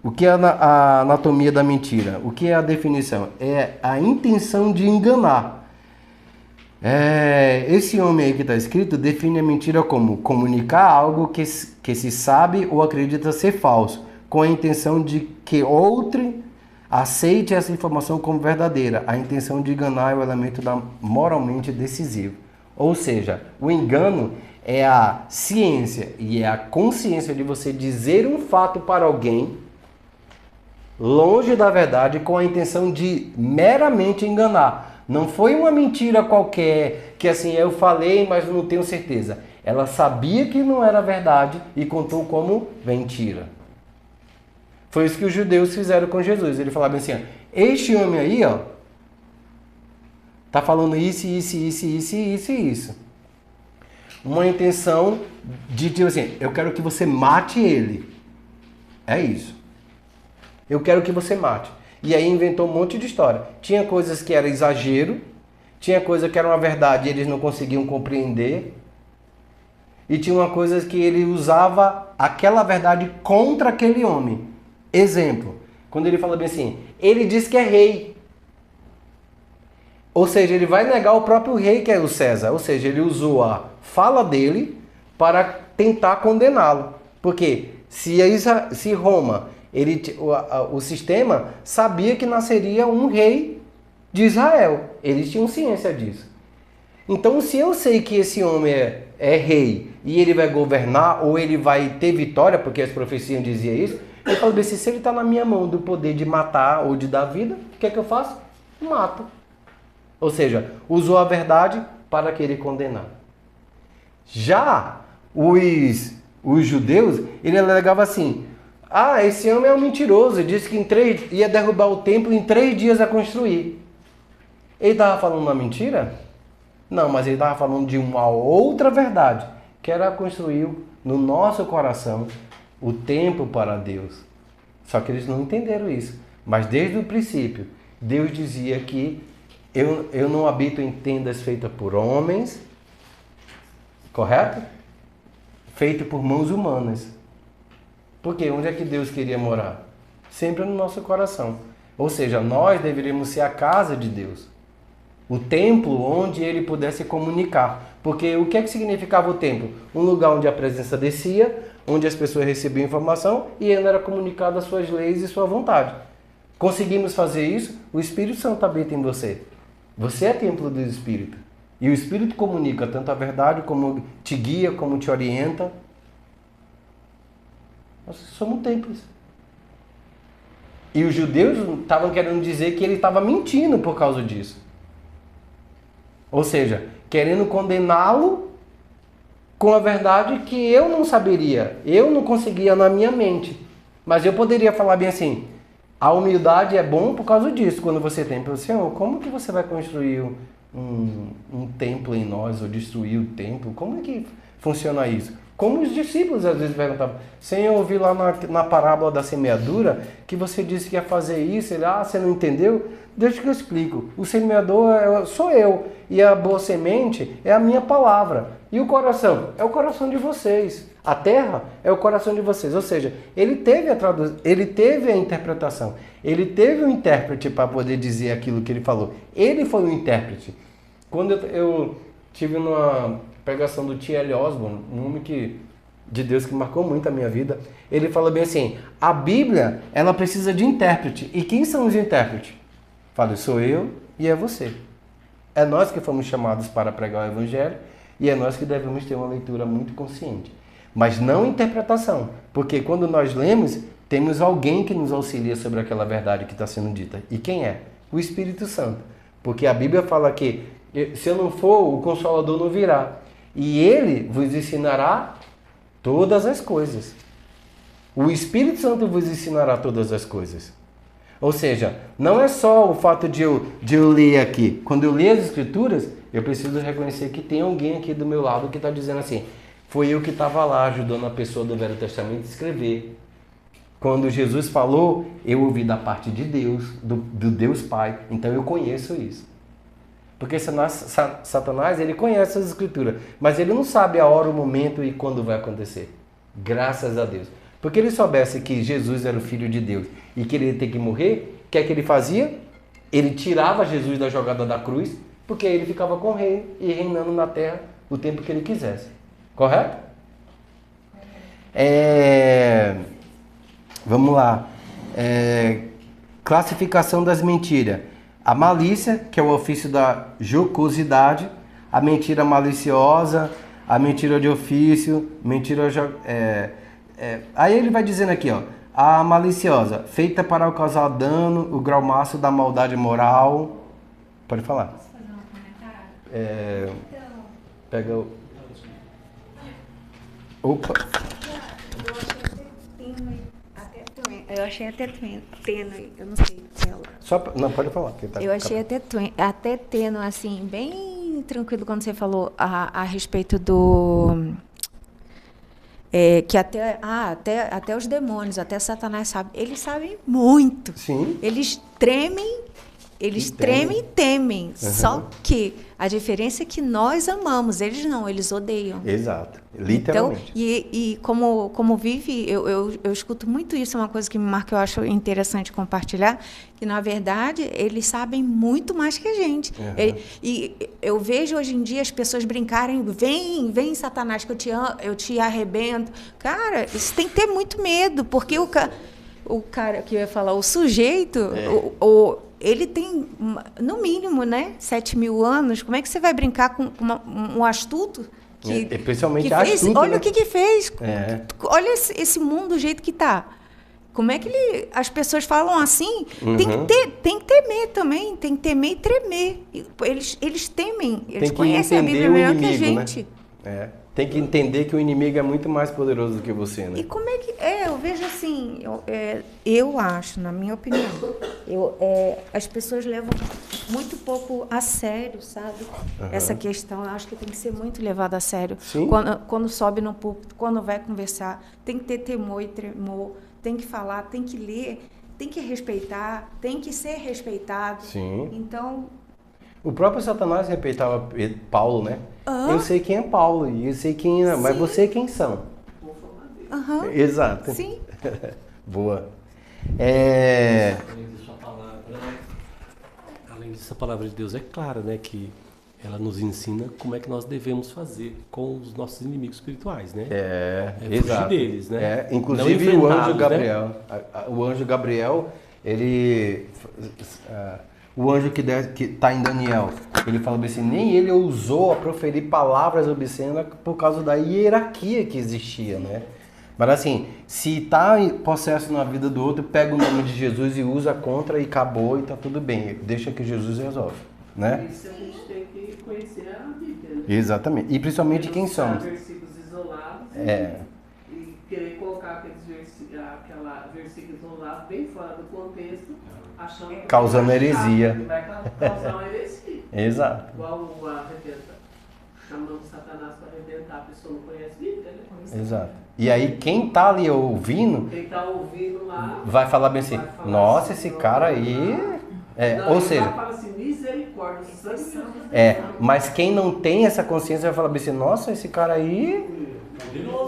O que é a anatomia da mentira? O que é a definição? É a intenção de enganar. Esse homem aí que está escrito define a mentira como comunicar algo que se sabe ou acredita ser falso, com a intenção de que outro aceite essa informação como verdadeira. A intenção de enganar é o elemento moralmente decisivo. Ou seja, o engano é a ciência e é a consciência de você dizer um fato para alguém longe da verdade com a intenção de meramente enganar. Não foi uma mentira qualquer que assim eu falei, mas não tenho certeza. Ela sabia que não era verdade e contou como mentira. Foi isso que os judeus fizeram com Jesus. Ele falava assim, este homem aí, tá falando isso. Uma intenção de tipo assim, eu quero que você mate ele. É isso. Eu quero que você mate. E aí inventou um monte de história. Tinha coisas que era exagero, tinha coisa que era uma verdade e eles não conseguiam compreender. E tinha uma coisa que ele usava aquela verdade contra aquele homem. Exemplo, quando ele fala bem assim, ele diz que é rei. Ou seja, ele vai negar o próprio rei que é o César. Ou seja, ele usou a fala dele para tentar condená-lo. Porque se Roma, o sistema sabia que nasceria um rei de Israel. Eles tinham ciência disso. Então, se eu sei que esse homem é rei e ele vai governar ou ele vai ter vitória, porque as profecias diziam isso, eu falo assim, se ele está na minha mão do poder de matar ou de dar vida, o que é que eu faço? Mato. Ou seja, usou a verdade para querer condenar. Já os judeus, ele alegava assim, esse homem é um mentiroso, disse que ia derrubar o templo em 3 dias a construir. Ele estava falando uma mentira? Não, mas ele estava falando de uma outra verdade, que era construir no nosso coração o templo para Deus. Só que eles não entenderam isso. Mas desde o princípio, Deus dizia que eu não habito em tendas feitas por homens, correto? Feito por mãos humanas. Porque onde é que Deus queria morar? Sempre no nosso coração. Ou seja, nós deveríamos ser a casa de Deus. O templo onde ele pudesse comunicar. Porque o que é que significava o templo? Um lugar onde a presença descia, onde as pessoas recebiam informação e ainda era comunicado as suas leis e sua vontade. Conseguimos fazer isso? O Espírito Santo habita em você. Você é templo do Espírito. E o Espírito comunica tanto a verdade, como te guia, como te orienta. Nós somos templos. E os judeus estavam querendo dizer que ele estava mentindo por causa disso. Ou seja, querendo condená-lo com a verdade que eu não saberia, eu não conseguia na minha mente. Mas eu poderia falar bem assim, a humildade é bom por causa disso. Quando você tem para o Senhor, como que você vai construir um templo em nós, ou destruir o templo? Como é que funciona isso? Como os discípulos às vezes perguntavam, Senhor, eu ouvi lá na parábola da semeadura que você disse que ia fazer isso. Ele, você não entendeu? Deixa que eu explico. O semeador sou eu, e a boa semente é a minha palavra. E o coração? É o coração de vocês. A terra é o coração de vocês. Ou seja, ele teve a interpretação. Ele teve um intérprete para poder dizer aquilo que ele falou. Ele foi o intérprete. Quando eu tive numa pregação do T.L. Osborne, um homem de Deus que marcou muito a minha vida, ele falou bem assim, a Bíblia, ela precisa de intérprete. E quem são os intérpretes? Falo, sou eu e é você. É nós que fomos chamados para pregar o Evangelho e é nós que devemos ter uma leitura muito consciente. Mas não interpretação, porque quando nós lemos, temos alguém que nos auxilia sobre aquela verdade que está sendo dita. E quem é? O Espírito Santo. Porque a Bíblia fala que se eu não for, o Consolador não virá. E ele vos ensinará todas as coisas. O Espírito Santo vos ensinará todas as coisas. Ou seja, não é só o fato de eu ler aqui. Quando eu leio as Escrituras, eu preciso reconhecer que tem alguém aqui do meu lado que está dizendo assim, foi eu que estava lá ajudando a pessoa do Velho Testamento a escrever. Quando Jesus falou, eu ouvi da parte de Deus, do Deus Pai. Então eu conheço isso. Porque Satanás, ele conhece as Escrituras, mas ele não sabe a hora, o momento e quando vai acontecer. Graças a Deus. Porque ele soubesse que Jesus era o Filho de Deus e que ele ia ter que morrer, o que é que ele fazia? Ele tirava Jesus da jogada da cruz, porque ele ficava com o rei e reinando na terra o tempo que ele quisesse. Correto? Vamos lá. Classificação das mentiras. A malícia, que é o ofício da jocosidade, a mentira maliciosa, a mentira de ofício, mentira... Aí ele vai dizendo aqui, ó, a maliciosa, feita para causar dano, o grau máximo da maldade moral. Pode falar. Posso fazer um comentário? Então... Pega o... Opa! Eu achei até tênue, eu não sei se ela... Não, pode falar. Eu achei até tênue, assim, bem tranquilo quando você falou a respeito do... que até os demônios, até Satanás sabe, eles sabem muito. Sim. Eles tremem e temem. Uhum. Só que a diferença é que nós amamos, eles não, eles odeiam. Exato, literalmente. Então, e como vive, eu escuto muito isso, é uma coisa que me marca, eu acho interessante compartilhar, que na verdade eles sabem muito mais que a gente. Uhum. E eu vejo hoje em dia as pessoas brincarem, vem Satanás que eu te arrebento. Cara, isso tem que ter muito medo, porque o cara que eu ia falar, o sujeito, ele tem, no mínimo, né, 7.000 anos. Como é que você vai brincar com um astuto? Especialmente astuto. Olha, né? O que fez. Olha esse mundo do jeito que está. Como é que as pessoas falam assim? Uhum. Tem que temer também. Tem que temer e tremer. Eles temem. Eles conhecem a Bíblia melhor que a gente. Né? Tem que entender que o inimigo é muito mais poderoso do que você, né? E como é que... eu vejo assim... Eu acho, na minha opinião... as pessoas levam muito pouco a sério, sabe? Essa questão, eu acho que tem que ser muito levada a sério. Sim. Quando sobe no púlpito, quando vai conversar, tem que ter temor e tremor, tem que falar, tem que ler, tem que respeitar, tem que ser respeitado. Sim. Então... O próprio Satanás respeitava Paulo, né? Eu sei quem é Paulo e eu sei quem é, mas você quem são? Exato. Sim. Boa. Além disso, a palavra de Deus é clara, né? Que ela nos ensina como é que nós devemos fazer com os nossos inimigos espirituais, né? Exato. Fugir deles, né? Inclusive o anjo Gabriel. Né? O anjo Gabriel, ele... o anjo que está em Daniel, ele fala assim, nem ele ousou a proferir palavras obscenas por causa da hierarquia que existia, né? Mas assim, se está em possesso na vida do outro, pega o nome de Jesus e usa contra e acabou e está tudo bem. Deixa que Jesus resolve, né? Por isso a gente tem que conhecer a Bíblia, né? Exatamente. E principalmente quem somos. Versículos isolados e querer colocar aqueles versículos isolados bem fora do contexto, achando que causando heresia. vai causar uma heresia. Exato. Igual a arrebenta, chamando Satanás para arrebentar, a pessoa não conhece a Bíblia, né? Exato. E aí quem tá ali ouvindo, lá, vai falar bem assim, nossa, esse cara aí... ou seja... Fala assim, misericórdia, sangue de Jesus. Mas quem não tem essa consciência vai falar bem assim, nossa, esse cara aí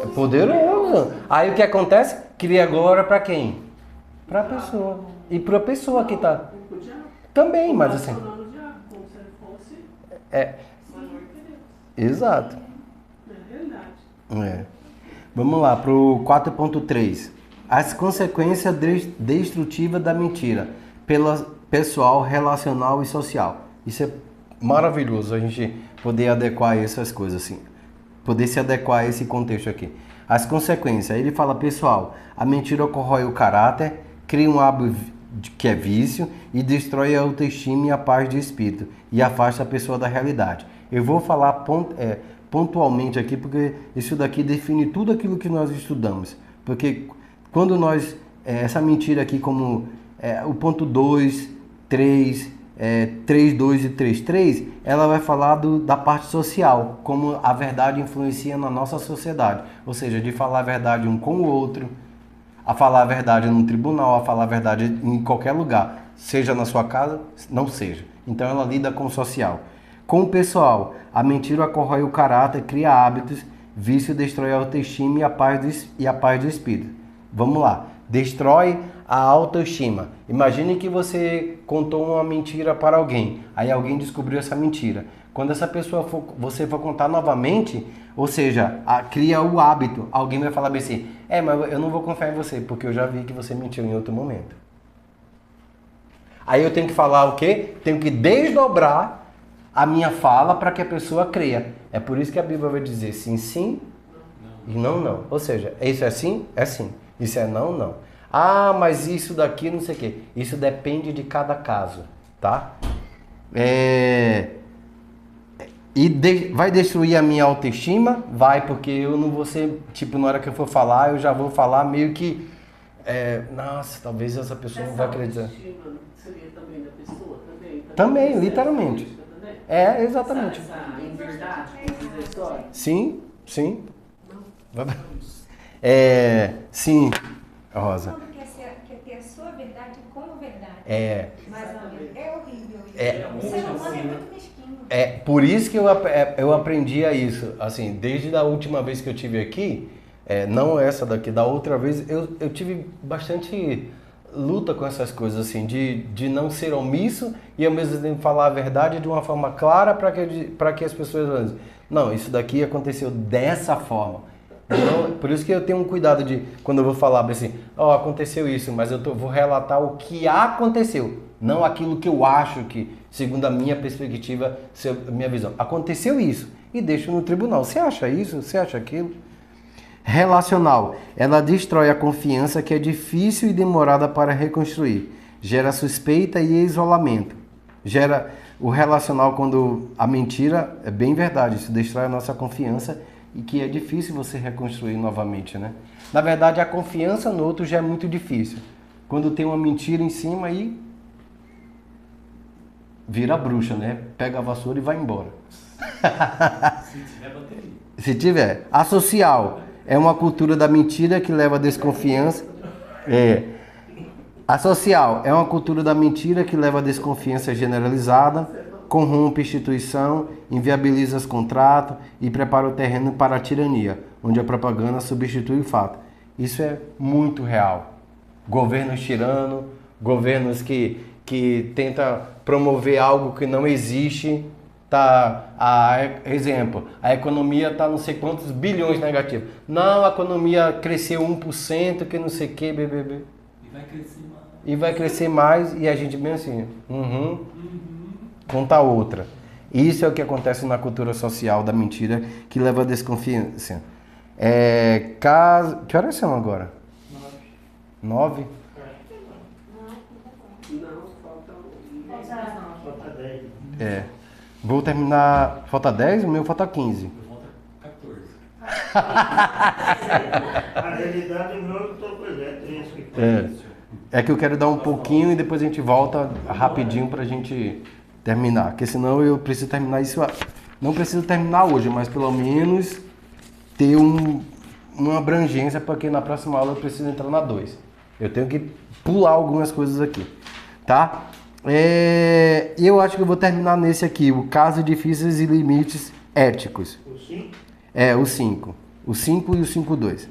é poderoso. Aí o que acontece? Cria glória para quem? Para a pessoa. E para a pessoa que tá... Também, mas assim... Como se ele fosse maior que Deus. Exato. É verdade. Vamos lá, para o 4.3. As consequências destrutivas da mentira, pela pessoal, relacional e social. Isso é maravilhoso, a gente poder adequar essas coisas assim. Poder se adequar a esse contexto aqui. As consequências, ele fala, pessoal, a mentira corrói o caráter, cria um hábito que é vício e destrói a autoestima e a paz de espírito e afasta a pessoa da realidade. Eu vou falar pontualmente aqui, porque isso daqui define tudo aquilo que nós estudamos. Porque quando nós, essa mentira aqui como o ponto 2, 3, 3.2 e 3.3, ela vai falar da parte social, como a verdade influencia na nossa sociedade. Ou seja, de falar a verdade um com o outro, a falar a verdade num tribunal, a falar a verdade em qualquer lugar, seja na sua casa, não seja. Então ela lida com o social. Com o pessoal, a mentira corrói o caráter, cria hábitos, vício destrói a autoestima e a paz do espírito. Vamos lá. Destrói a autoestima. Imagine que você contou uma mentira para alguém, aí alguém descobriu essa mentira. Quando essa pessoa você for contar novamente, ou seja, cria o hábito, alguém vai falar bem assim, mas eu não vou confiar em você, porque eu já vi que você mentiu em outro momento. Aí eu tenho que falar o quê? Tenho que desdobrar a minha fala para que a pessoa creia. É por isso que a Bíblia vai dizer sim, sim e não, não. Ou seja, isso é sim? É sim. Isso é não, não. Ah, mas isso daqui não sei o quê. Isso depende de cada caso, tá? Vai destruir a minha autoestima? Vai, porque eu não vou ser, tipo, na hora que eu for falar, eu já vou falar meio que... nossa, talvez essa pessoa não vai acreditar. Seria também da pessoa? Também, literalmente. Exatamente. Essa inverdade, sim, sim. Sim, Rosa. Todo quer ter a sua verdade como verdade. Mas é horrível isso. O ser humano é muito mesquinho. Por isso que eu aprendi a isso. Assim, desde a última vez que eu tive aqui, não essa daqui, da outra vez, eu tive bastante luta com essas coisas, assim, de não ser omisso e ao mesmo tempo falar a verdade de uma forma clara para que as pessoas vejam. Não, isso daqui aconteceu dessa forma. Então, por isso que eu tenho um cuidado de, quando eu vou falar assim, aconteceu isso, mas eu vou relatar o que aconteceu, não aquilo que eu acho que, segundo a minha perspectiva, a minha visão. Aconteceu isso e deixo no tribunal. Você acha isso? Você acha aquilo? Relacional. Ela destrói a confiança que é difícil e demorada para reconstruir. Gera suspeita e isolamento. Gera o relacional quando a mentira é bem verdade. Isso destrói a nossa confiança e que é difícil você reconstruir novamente, né? Na verdade, a confiança no outro já é muito difícil. Quando tem uma mentira em cima, aí vira bruxa, né? Pega a vassoura e vai embora. Se tiver bateria. Se tiver. A social é uma cultura da mentira que leva à desconfiança. A social é uma cultura da mentira que leva à desconfiança generalizada, corrompe a instituição, inviabiliza os contratos e prepara o terreno para a tirania, onde a propaganda substitui o fato. Isso é muito real. Governos tirando, governos que tentam promover algo que não existe. Exemplo, a economia está não sei quantos bilhões negativos. Não, a economia cresceu 1%, que não sei o que, BBB. E vai crescer mais e a gente bem assim, conta outra. Isso é o que acontece na cultura social da mentira que leva à desconfiança. Que horas são agora? 9? Não, falta 10. Vou terminar. Falta 10? O meu falta 15. Falta 14. A realidade do meu eu estou presente. É que eu quero dar um pouquinho e depois a gente volta rapidinho pra gente terminar. Porque senão eu preciso terminar isso. Não preciso terminar hoje, mas pelo menos ter uma abrangência, porque na próxima aula eu preciso entrar na 2. Eu tenho que pular algumas coisas aqui, tá? Eu acho que eu vou terminar nesse aqui, o caso difíceis e limites éticos. O 5? O 5. O 5 e o 5.2.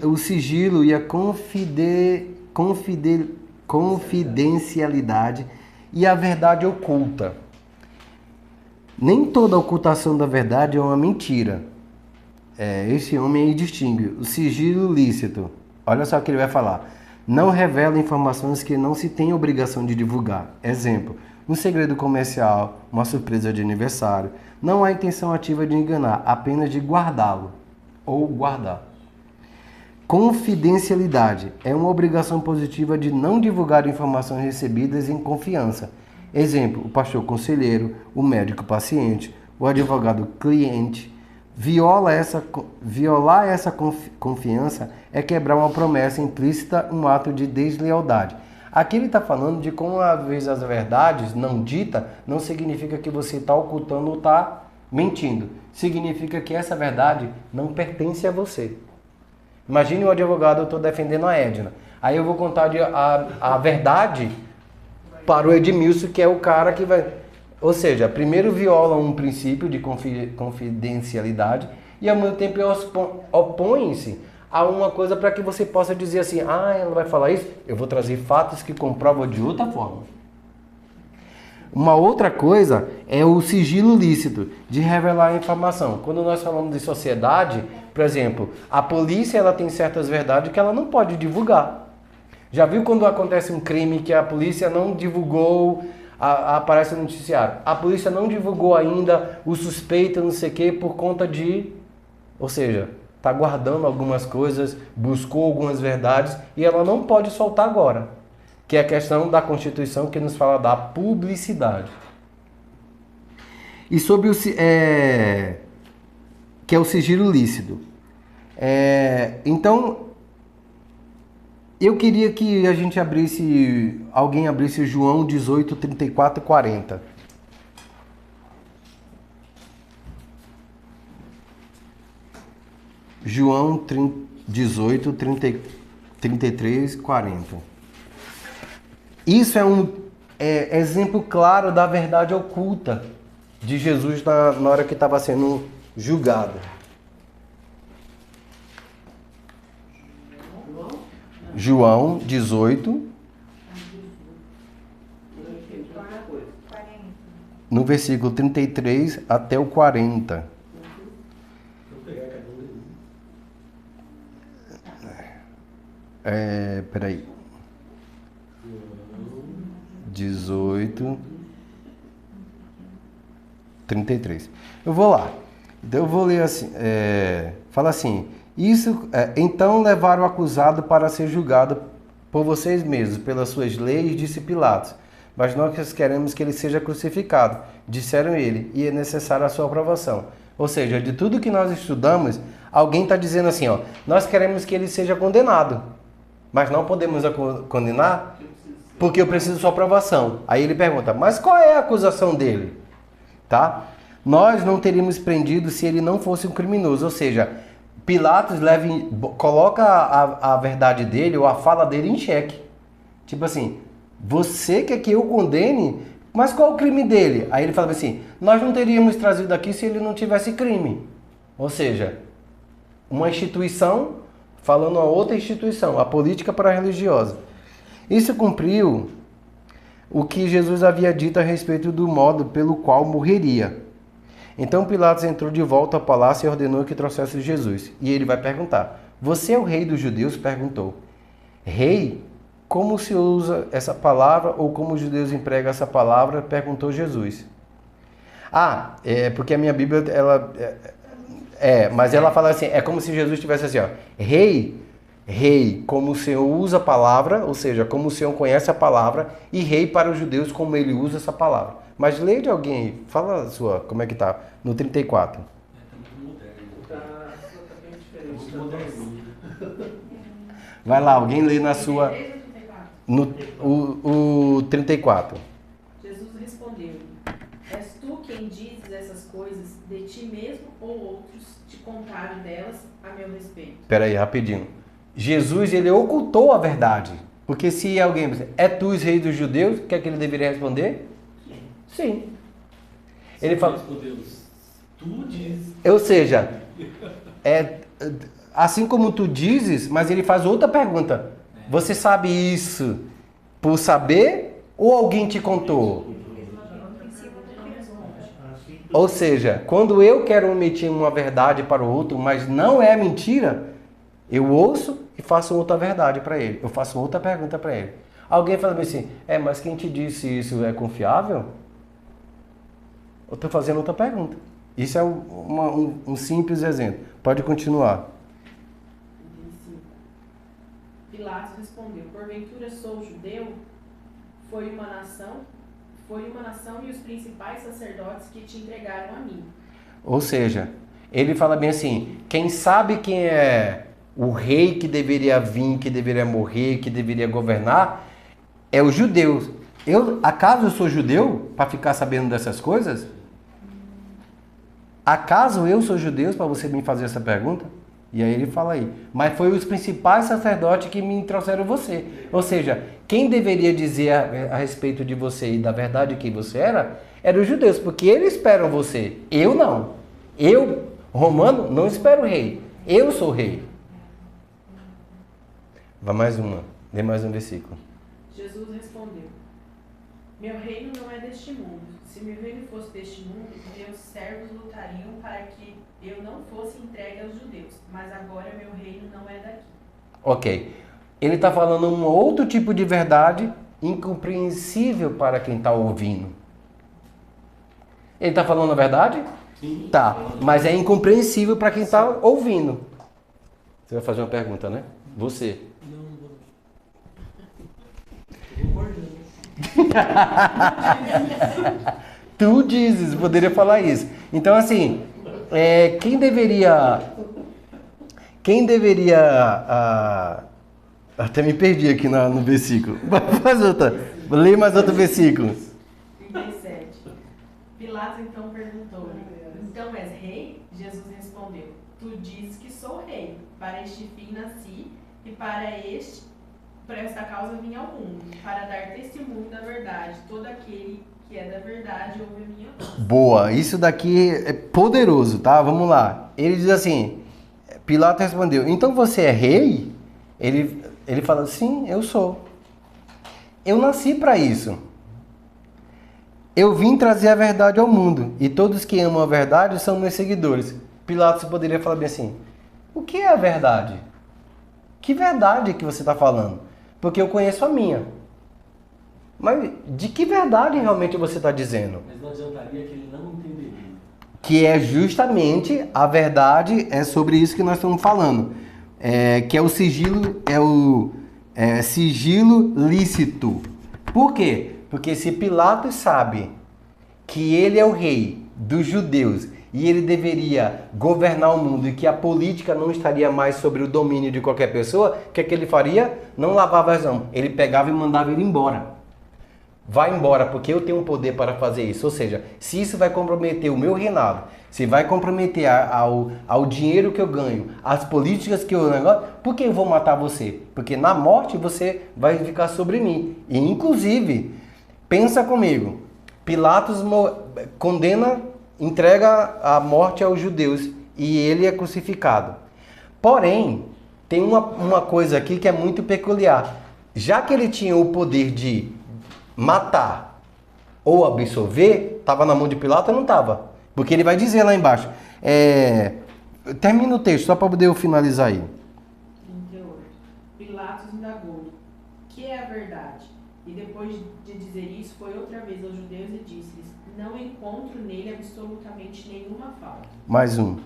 O sigilo e a confidencialidade e a verdade oculta. Nem toda ocultação da verdade é uma mentira. Esse homem aí distingue. O sigilo lícito. Olha só o que ele vai falar. Não revela informações que não se tem obrigação de divulgar. Exemplo, um segredo comercial, uma surpresa de aniversário. Não há intenção ativa de enganar, apenas de guardá-lo ou guardar. Confidencialidade é uma obrigação positiva de não divulgar informações recebidas em confiança. Exemplo, o pastor conselheiro, o médico paciente, o advogado cliente. Violar essa confiança é quebrar uma promessa implícita, um ato de deslealdade. Aqui ele está falando de como, às vezes, as verdades não ditas não significa que você está ocultando ou está mentindo. Significa que essa verdade não pertence a você. Imagine o advogado, eu estou defendendo a Edna. Aí eu vou contar a verdade para o Edmilson, que é o cara que vai... Ou seja, primeiro viola um princípio de confidencialidade e ao mesmo tempo opõe-se a uma coisa para que você possa dizer assim, ela vai falar isso, eu vou trazer fatos que comprovam de outra forma. Uma outra coisa é o sigilo lícito, de revelar a informação. Quando nós falamos de sociedade, por exemplo, a polícia ela tem certas verdades que ela não pode divulgar. Já viu quando acontece um crime que a polícia não divulgou... aparece no noticiário. A polícia não divulgou ainda o suspeito, não sei o que, por conta de... Ou seja, está guardando algumas coisas, buscou algumas verdades e ela não pode soltar agora. Que é a questão da Constituição que nos fala da publicidade. E sobre o... que é o sigilo lícito. Então... Eu queria que a gente alguém abrisse João 18, 34 e 40. João 18, 33 e 40. Isso é um exemplo claro da verdade oculta de Jesus na hora que estava sendo julgado. João 18, no versículo 33 até o 40. Peraí. 18, 33. Eu vou lá. Então eu vou ler assim. Fala assim. Então levaram o acusado para ser julgado por vocês mesmos, pelas suas leis, disse Pilatos. Mas nós queremos que ele seja crucificado, disseram ele, e é necessária a sua aprovação. Ou seja, de tudo que nós estudamos, alguém está dizendo assim, nós queremos que ele seja condenado, mas não podemos condenar porque eu preciso de sua aprovação. Aí ele pergunta, mas qual é a acusação dele? Tá? Nós não teríamos prendido se ele não fosse um criminoso. Ou seja, Pilatos coloca a verdade dele ou a fala dele em xeque. Tipo assim, você quer que eu condene, mas qual é o crime dele? Aí ele fala assim, nós não teríamos trazido aqui se ele não tivesse crime. Ou seja, uma instituição falando a outra instituição, a política para a religiosa. Isso cumpriu o que Jesus havia dito a respeito do modo pelo qual morreria. Então Pilatos entrou de volta ao palácio e ordenou que trouxesse Jesus. E ele vai perguntar, você é o rei dos judeus? Perguntou. Rei? Como se usa essa palavra ou como os judeus empregam essa palavra? Perguntou Jesus. Porque a minha Bíblia, mas ela fala assim, é como se Jesus estivesse assim, ó, rei, como o Senhor usa a palavra, ou seja, como o Senhor conhece a palavra, e rei para os judeus, como ele usa essa palavra. Mas leia de alguém aí, fala a sua, como é que tá, no 34. Vai lá, alguém lê na sua... O 34. Jesus respondeu: és tu quem dizes essas coisas de ti mesmo ou outros te contaram delas a meu respeito? Espera aí, rapidinho. Jesus, ele ocultou a verdade. Porque se alguém... É tu os reis dos judeus? O que é que ele deveria responder? Sim. Ele fala... Tu dizes. Ou seja, assim como tu dizes, mas ele faz outra pergunta. Você sabe isso por saber ou alguém te contou? Ou seja, quando eu quero omitir uma verdade para o outro, mas não é mentira, eu ouço e faço outra verdade para ele. Eu faço outra pergunta para ele. Alguém fala assim, mas quem te disse isso é confiável? Eu estou fazendo outra pergunta. Isso é um simples exemplo. Pode continuar. Pilatos respondeu, porventura sou judeu? Foi uma nação e os principais sacerdotes que te entregaram a mim. Ou seja, ele fala bem assim, quem sabe quem é o rei que deveria vir, que deveria morrer, que deveria governar, é os judeus. Acaso eu sou judeu para ficar sabendo dessas coisas? Acaso eu sou judeu para você me fazer essa pergunta? E aí ele fala aí, mas foi os principais sacerdotes que me trouxeram você. Ou seja, quem deveria dizer a respeito de você e da verdade que você era os judeus, porque eles esperam você. Eu não. Eu, romano, não espero o rei. Eu sou o rei. Vai mais uma. Lê mais um versículo. Jesus respondeu, meu reino não é deste mundo. Se meu reino fosse deste mundo, meus servos lutariam para que eu não fosse entregue aos judeus, mas agora meu reino não é daqui. Ok. Ele está falando um outro tipo de verdade incompreensível para quem está ouvindo. Ele está falando a verdade? Sim. Tá, mas é incompreensível para quem está ouvindo. Você vai fazer uma pergunta, né? Você. Não vou. Tu dizes, poderia falar isso. Então, assim, quem deveria até me perdi aqui no versículo. Faz outra. Lê mais outro versículo. 37. Pilatos então perguntou-lhe, então és rei? Jesus respondeu, tu dizes que sou rei. Para este fim nasci e para esta causa vim ao mundo, para dar testemunho da verdade. Todo aquele que é da verdade ouve a minha voz. Boa, isso daqui é poderoso, tá? Vamos lá. Ele diz assim, Pilatos respondeu, então você é rei? Ele fala, sim, eu sou. Eu nasci para isso. Eu vim trazer a verdade ao mundo, e todos que amam a verdade são meus seguidores. Pilatos poderia falar bem assim, o que é a verdade? Que verdade que você está falando? Porque eu conheço a minha. Mas de que verdade realmente você está dizendo? Mas não adiantaria que ele não entenderia. Que é justamente a verdade, é sobre isso que nós estamos falando. Que é o sigilo, sigilo lícito. Por quê? Porque se Pilatos sabe que ele é o rei dos judeus e ele deveria governar o mundo e que a política não estaria mais sobre o domínio de qualquer pessoa, o que é que ele faria? Não lavava as mãos. Ele pegava e mandava ele embora. Vai embora, porque eu tenho um poder para fazer isso. Ou seja, se isso vai comprometer o meu reinado, se vai comprometer ao dinheiro que eu ganho, as políticas que eu negócio, por que eu vou matar você? Porque na morte você vai ficar sobre mim. E inclusive, pensa comigo, Pilatos condena, entrega a morte aos judeus e ele é crucificado. Porém, tem uma coisa aqui que é muito peculiar. Já que ele tinha o poder de matar ou absolver, estava na mão de Pilatos ou não estava? Porque ele vai dizer lá embaixo. Termina o texto, só para poder eu finalizar aí. 38. Pilatos indagou: que é a verdade? E depois de dizer isso, foi outra vez aos judeus e disse-lhes: não encontro nele absolutamente nenhuma falta. Mais um.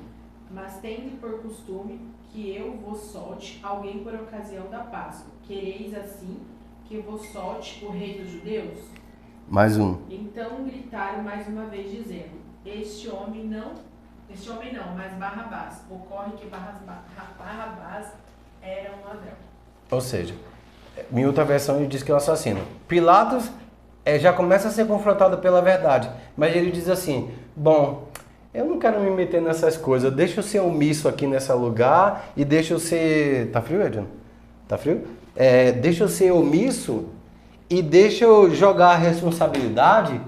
Mas tende por costume que eu vos solte alguém por ocasião da Páscoa. Quereis assim que vos solte o rei dos judeus? Mais um. Então gritaram mais uma vez, dizendo: este homem não, mas Barrabás. Ocorre que Barrabás era um ladrão. Ou seja, em outra versão ele diz que é um assassino. Pilatos já começa a ser confrontado pela verdade, mas ele diz assim: bom, eu não quero me meter nessas coisas, deixa eu ser omisso aqui nesse lugar e deixa eu ser... Tá frio, Edson? Tá frio? Deixa eu ser omisso e deixa eu jogar a responsabilidade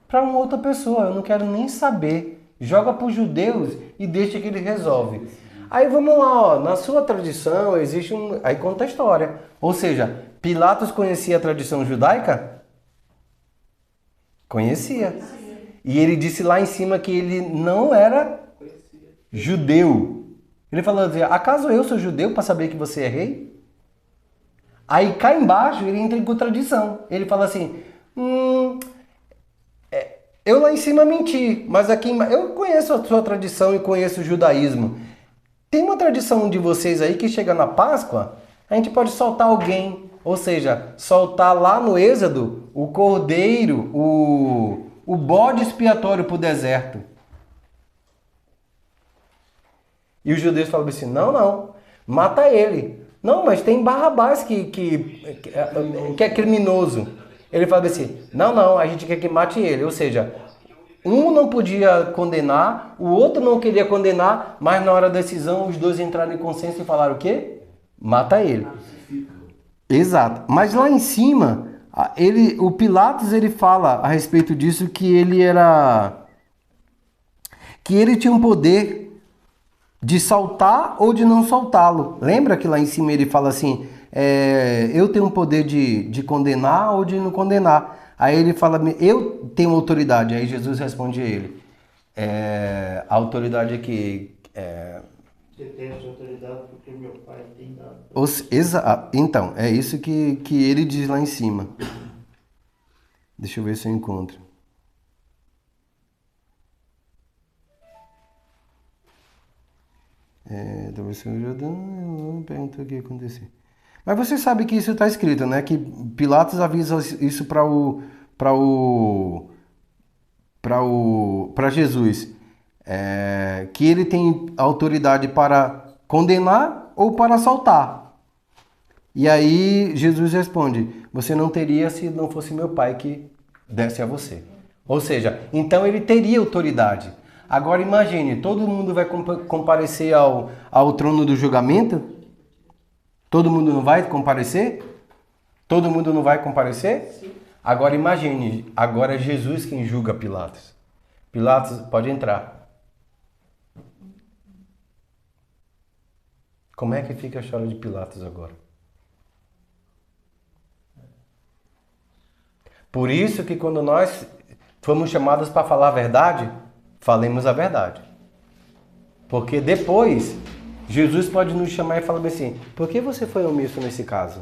para uma outra pessoa. Eu não quero nem saber. Joga para os judeus e deixa que ele resolve. Aí vamos lá, ó, na sua tradição existe um... Aí conta a história. Ou seja, Pilatos conhecia a tradição judaica? Conhecia. E ele disse lá em cima que ele não era judeu. Ele falou assim: acaso eu sou judeu para saber que você é rei? Aí cá embaixo ele entra em contradição. Ele fala assim: eu lá em cima menti, mas aqui eu conheço a sua tradição e conheço o judaísmo. Tem uma tradição de vocês aí que chega na Páscoa, a gente pode soltar alguém. Ou seja, soltar lá no Êxodo o cordeiro, o bode expiatório para o deserto. E os judeus falam assim: não, mata ele. Não, mas tem Barrabás que é criminoso. Ele fala assim: não, a gente quer que mate ele. Ou seja, um não podia condenar, o outro não queria condenar, mas na hora da decisão os dois entraram em consenso e falaram o quê? Mata ele. Exato. Mas lá em cima, o Pilatos ele fala a respeito disso que ele tinha um poder de soltar ou de não soltá-lo. Lembra que lá em cima ele fala assim: eu tenho um poder de condenar ou de não condenar. Aí ele fala: eu tenho autoridade. Aí Jesus responde a ele: a autoridade aqui você tem essa autoridade porque meu pai tem dado. Então, é isso que ele diz lá em cima. Deixa eu ver se eu encontro. Talvez seja Jordão, perguntou o que ia acontecer. Mas você sabe que isso está escrito, né? Que Pilatos avisa isso para Jesus. Que ele tem autoridade para condenar ou para soltar. E aí Jesus responde: você não teria se não fosse meu pai que desse a você. Ou seja, então ele teria autoridade. Agora imagine, todo mundo vai comparecer ao trono do julgamento? Todo mundo não vai comparecer? Todo mundo não vai comparecer? Sim. Agora imagine, agora é Jesus quem julga Pilatos. Pilatos, pode entrar. Como é que fica a história de Pilatos agora? Por isso que quando nós fomos chamados para falar a verdade, falemos a verdade. Porque depois, Jesus pode nos chamar e falar assim: por que você foi omisso nesse caso?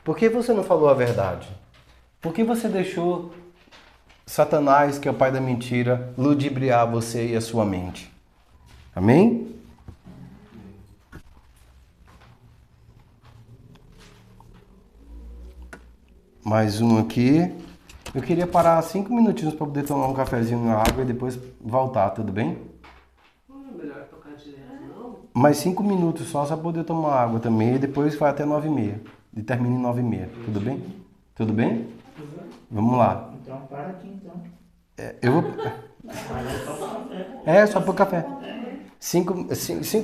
Por que você não falou a verdade? Por que você deixou Satanás, que é o pai da mentira, ludibriar você e a sua mente? Amém? Mais um aqui. Eu queria parar 5 minutinhos para poder tomar um cafezinho na água e depois voltar, tudo bem? Não é melhor tocar direto, não? Mais 5 minutos só poder tomar água também e depois vai até 9h30. E termina em 9h30, tudo bem? Tudo bem? Vamos lá. Então, para aqui, então. Eu vou... Só para o café. 5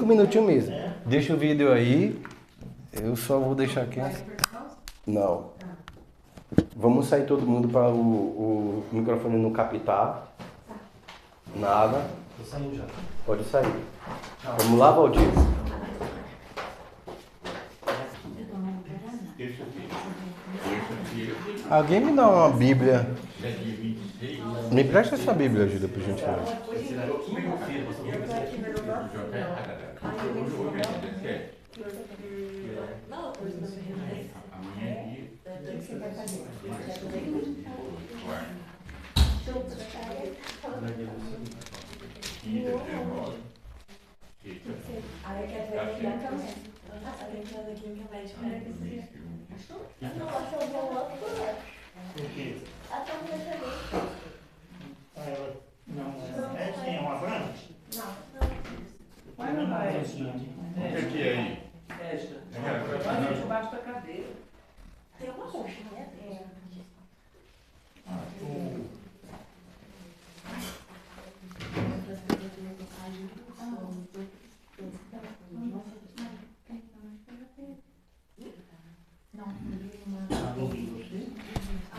minutinhos mesmo. Deixa o vídeo aí. Eu só vou deixar aqui. Não. Vamos sair todo mundo para o microfone não captar. Nada. Tô saindo já. Pode sair. Vamos lá, Valdir. Deixa aqui. Alguém me dá uma Bíblia. Me presta essa Bíblia, ajuda, por gentileza. É uma branca? Vai não vai. O que é aí? Vai debaixo da cadeira. Tem uma roxa, né?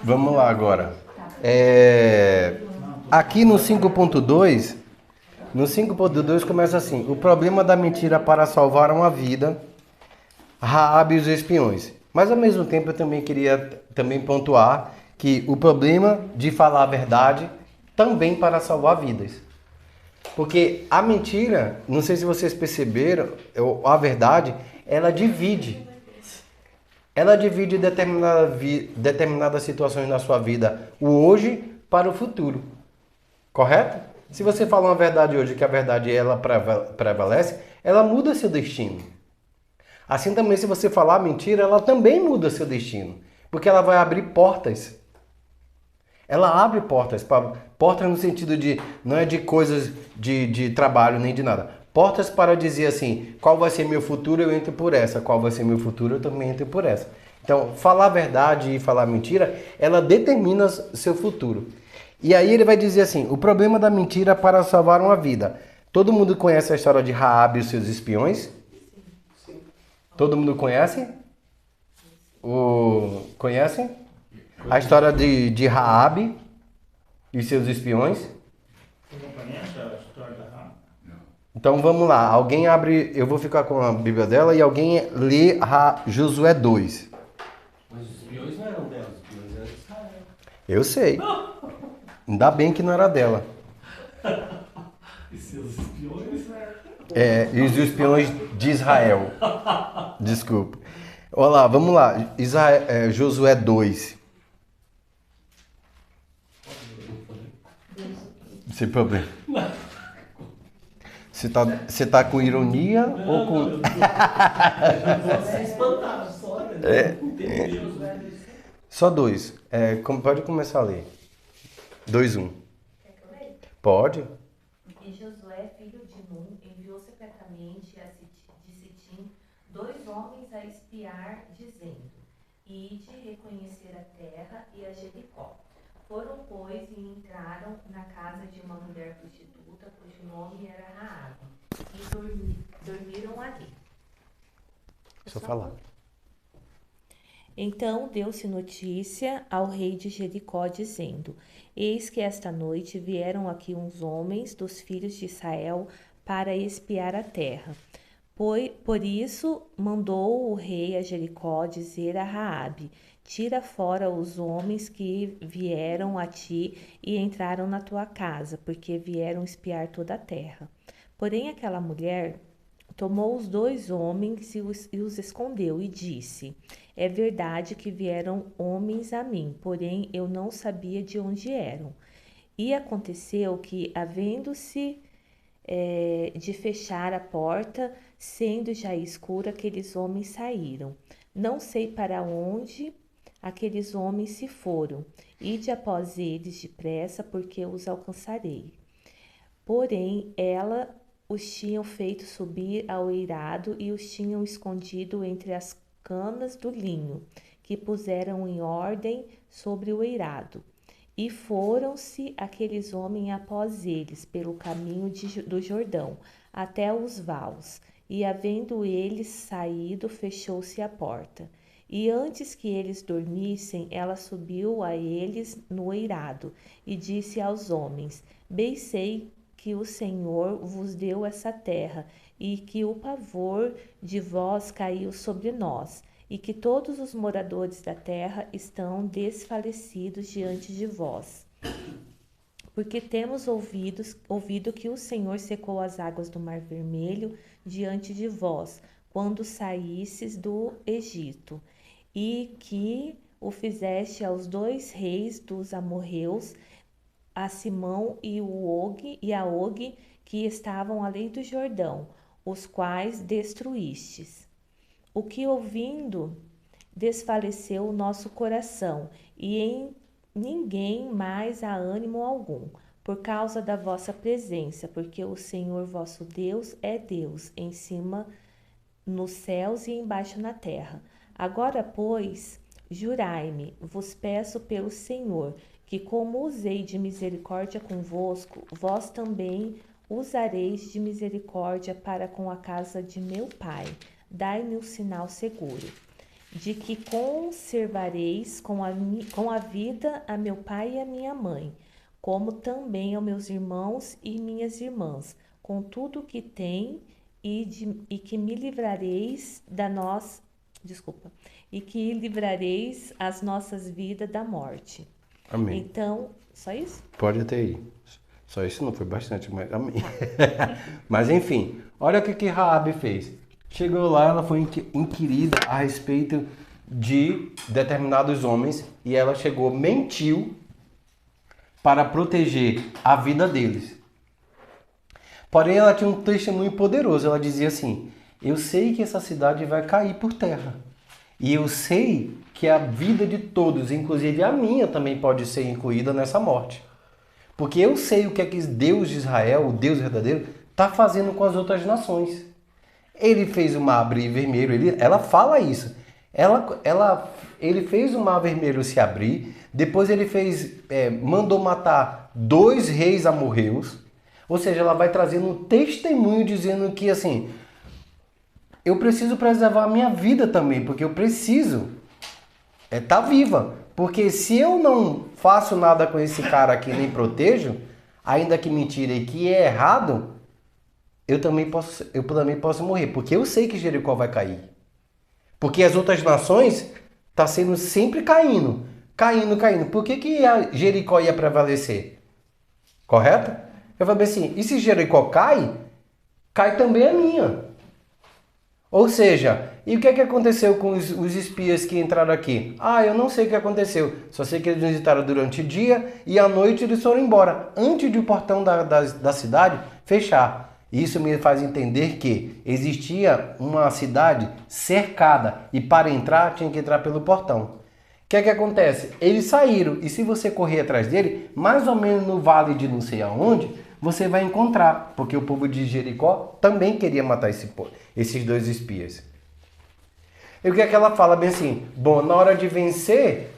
Vamos lá agora. Aqui no 5.2, começa assim: o problema da mentira para salvar uma vida, Raabe e os espiões. Mas ao mesmo tempo eu também queria pontuar que o problema de falar a verdade também para salvar vidas. Porque a mentira, não sei se vocês perceberam, a verdade, ela divide. Ela divide determinadas situações na sua vida, o hoje para o futuro. Correto? Se você fala uma verdade hoje, que a verdade ela prevalece, ela muda seu destino. Assim também, se você falar mentira, ela também muda seu destino. Porque ela vai abrir portas. Ela abre portas. Portas no sentido de, não é de coisas de trabalho nem de nada. Portas para dizer assim, qual vai ser meu futuro, eu entro por essa. Qual vai ser meu futuro, eu também entro por essa. Então, falar a verdade e falar mentira, ela determina seu futuro. E aí ele vai dizer assim, o problema da mentira para salvar uma vida. Todo mundo conhece a história de Raabe e os seus espiões? Sim. Todo mundo conhece? Conhecem? A história de Raabe e seus espiões? Você não conhece a história da Raabe? Então vamos lá, alguém abre, eu vou ficar com a Bíblia dela e alguém lê Josué 2. Mas os espiões não eram dela, os espiões eram de Israel. Eu sei. Ainda bem que não era dela. E seus espiões? E os espiões de Israel. Desculpa. Olha lá, vamos lá. Josué 2. Sem problema. Você tá com ironia ou com... Você espantado só, né? Só 2. Pode começar a ler. 2:1. Quer que eu leia? Pode. E Josué, filho de Nun, enviou secretamente de Sitim 2 homens a espiar, dizendo: Ide reconhecer a terra e a Jericó. Foram, pois, e entraram na casa de uma mulher prostituta, cujo nome era Raabe, e dormiram ali. Só falar. Então deu-se notícia ao rei de Jericó, dizendo: Eis que esta noite vieram aqui uns homens dos filhos de Israel para espiar a terra. Por isso mandou o rei a Jericó dizer a Raabe: Tira fora os homens que vieram a ti e entraram na tua casa, porque vieram espiar toda a terra. Porém aquela mulher tomou os 2 homens e os escondeu e disse: É verdade que vieram homens a mim, porém eu não sabia de onde eram. E aconteceu que, havendo-se de fechar a porta, sendo já escura, aqueles homens saíram. Não sei para onde aqueles homens se foram. Ide após eles depressa, porque os alcançarei. Porém, ela os tinham feito subir ao eirado e os tinham escondido entre as canas do linho, que puseram em ordem sobre o eirado. E foram-se aqueles homens após eles, pelo caminho do Jordão, até os vaus. E havendo eles saído, fechou-se a porta. E antes que eles dormissem, ela subiu a eles no eirado, e disse aos homens: Bem sei que o Senhor vos deu essa terra, e que o pavor de vós caiu sobre nós, e que todos os moradores da terra estão desfalecidos diante de vós. Porque temos ouvido que o Senhor secou as águas do Mar Vermelho diante de vós, quando saísseis do Egito, e que o fizeste aos 2 reis dos amorreus, a Simão e a Og, que estavam além do Jordão, os quais destruístes. O que ouvindo desfaleceu o nosso coração, e em ninguém mais há ânimo algum, por causa da vossa presença, porque o Senhor vosso Deus é Deus, em cima nos céus e embaixo na terra. Agora, pois, jurai-me, vos peço pelo Senhor, que como usei de misericórdia convosco, vós também usareis de misericórdia para com a casa de meu pai. Dai-me um sinal seguro, de que conservareis com a vida a meu pai e a minha mãe, como também aos meus irmãos e minhas irmãs, com tudo que tem, e que me livrareis e que livrareis as nossas vidas da morte. Amém. Então, só isso? Pode até ir. Só isso não foi bastante, mas amém. Mas enfim, olha o que Raabe fez. Chegou lá, ela foi inquirida a respeito de determinados homens e ela mentiu para proteger a vida deles. Porém, ela tinha um testemunho poderoso. Ela dizia assim: eu sei que essa cidade vai cair por terra. E eu sei que a vida de todos, inclusive a minha, também pode ser incluída nessa morte. Porque eu sei o que é que Deus de Israel, o Deus verdadeiro, está fazendo com as outras nações. Ele fez o mar abrir vermelho, ela fala isso. Ele fez o mar vermelho se abrir, depois ele mandou matar 2 reis amorreus, ou seja, ela vai trazendo um testemunho dizendo que assim, eu preciso preservar a minha vida também, porque eu preciso estar viva. Porque se eu não faço nada com esse cara aqui, nem protejo, ainda que mentira e que é errado, eu também posso morrer, porque eu sei que Jericó vai cair. Porque as outras nações estão sendo sempre caindo. Por que a Jericó ia prevalecer? Correto? Eu falei assim, e se Jericó cai também a minha. Ou seja, e o que é que aconteceu com os espias que entraram aqui? Eu não sei o que aconteceu. Só sei que eles visitaram durante o dia e à noite eles foram embora, antes de o portão da cidade fechar. Isso me faz entender que existia uma cidade cercada e para entrar tinha que entrar pelo portão. O que é que acontece? Eles saíram e se você correr atrás dele, mais ou menos no vale de não sei aonde, você vai encontrar, porque o povo de Jericó também queria matar esses 2 espias. E o que é que ela fala bem assim? Bom, na hora de vencer,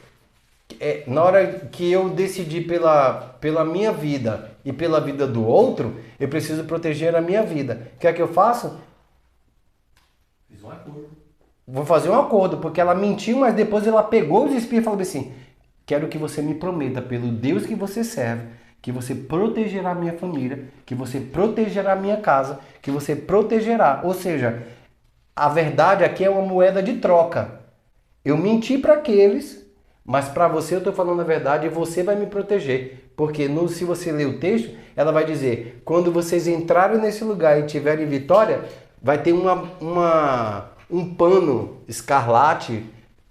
na hora que eu decidi pela minha vida e pela vida do outro, eu preciso proteger a minha vida. O que é que eu faço? Fiz um acordo. Vou fazer um acordo, porque ela mentiu, mas depois ela pegou os espias e falou assim, quero que você me prometa pelo Deus que você serve, que você protegerá a minha família, que você protegerá a minha casa, que você protegerá. Ou seja, a verdade aqui é uma moeda de troca. Eu menti para aqueles, mas para você eu estou falando a verdade e você vai me proteger. Porque se você ler o texto, ela vai dizer, quando vocês entrarem nesse lugar e tiverem vitória, vai ter um pano escarlate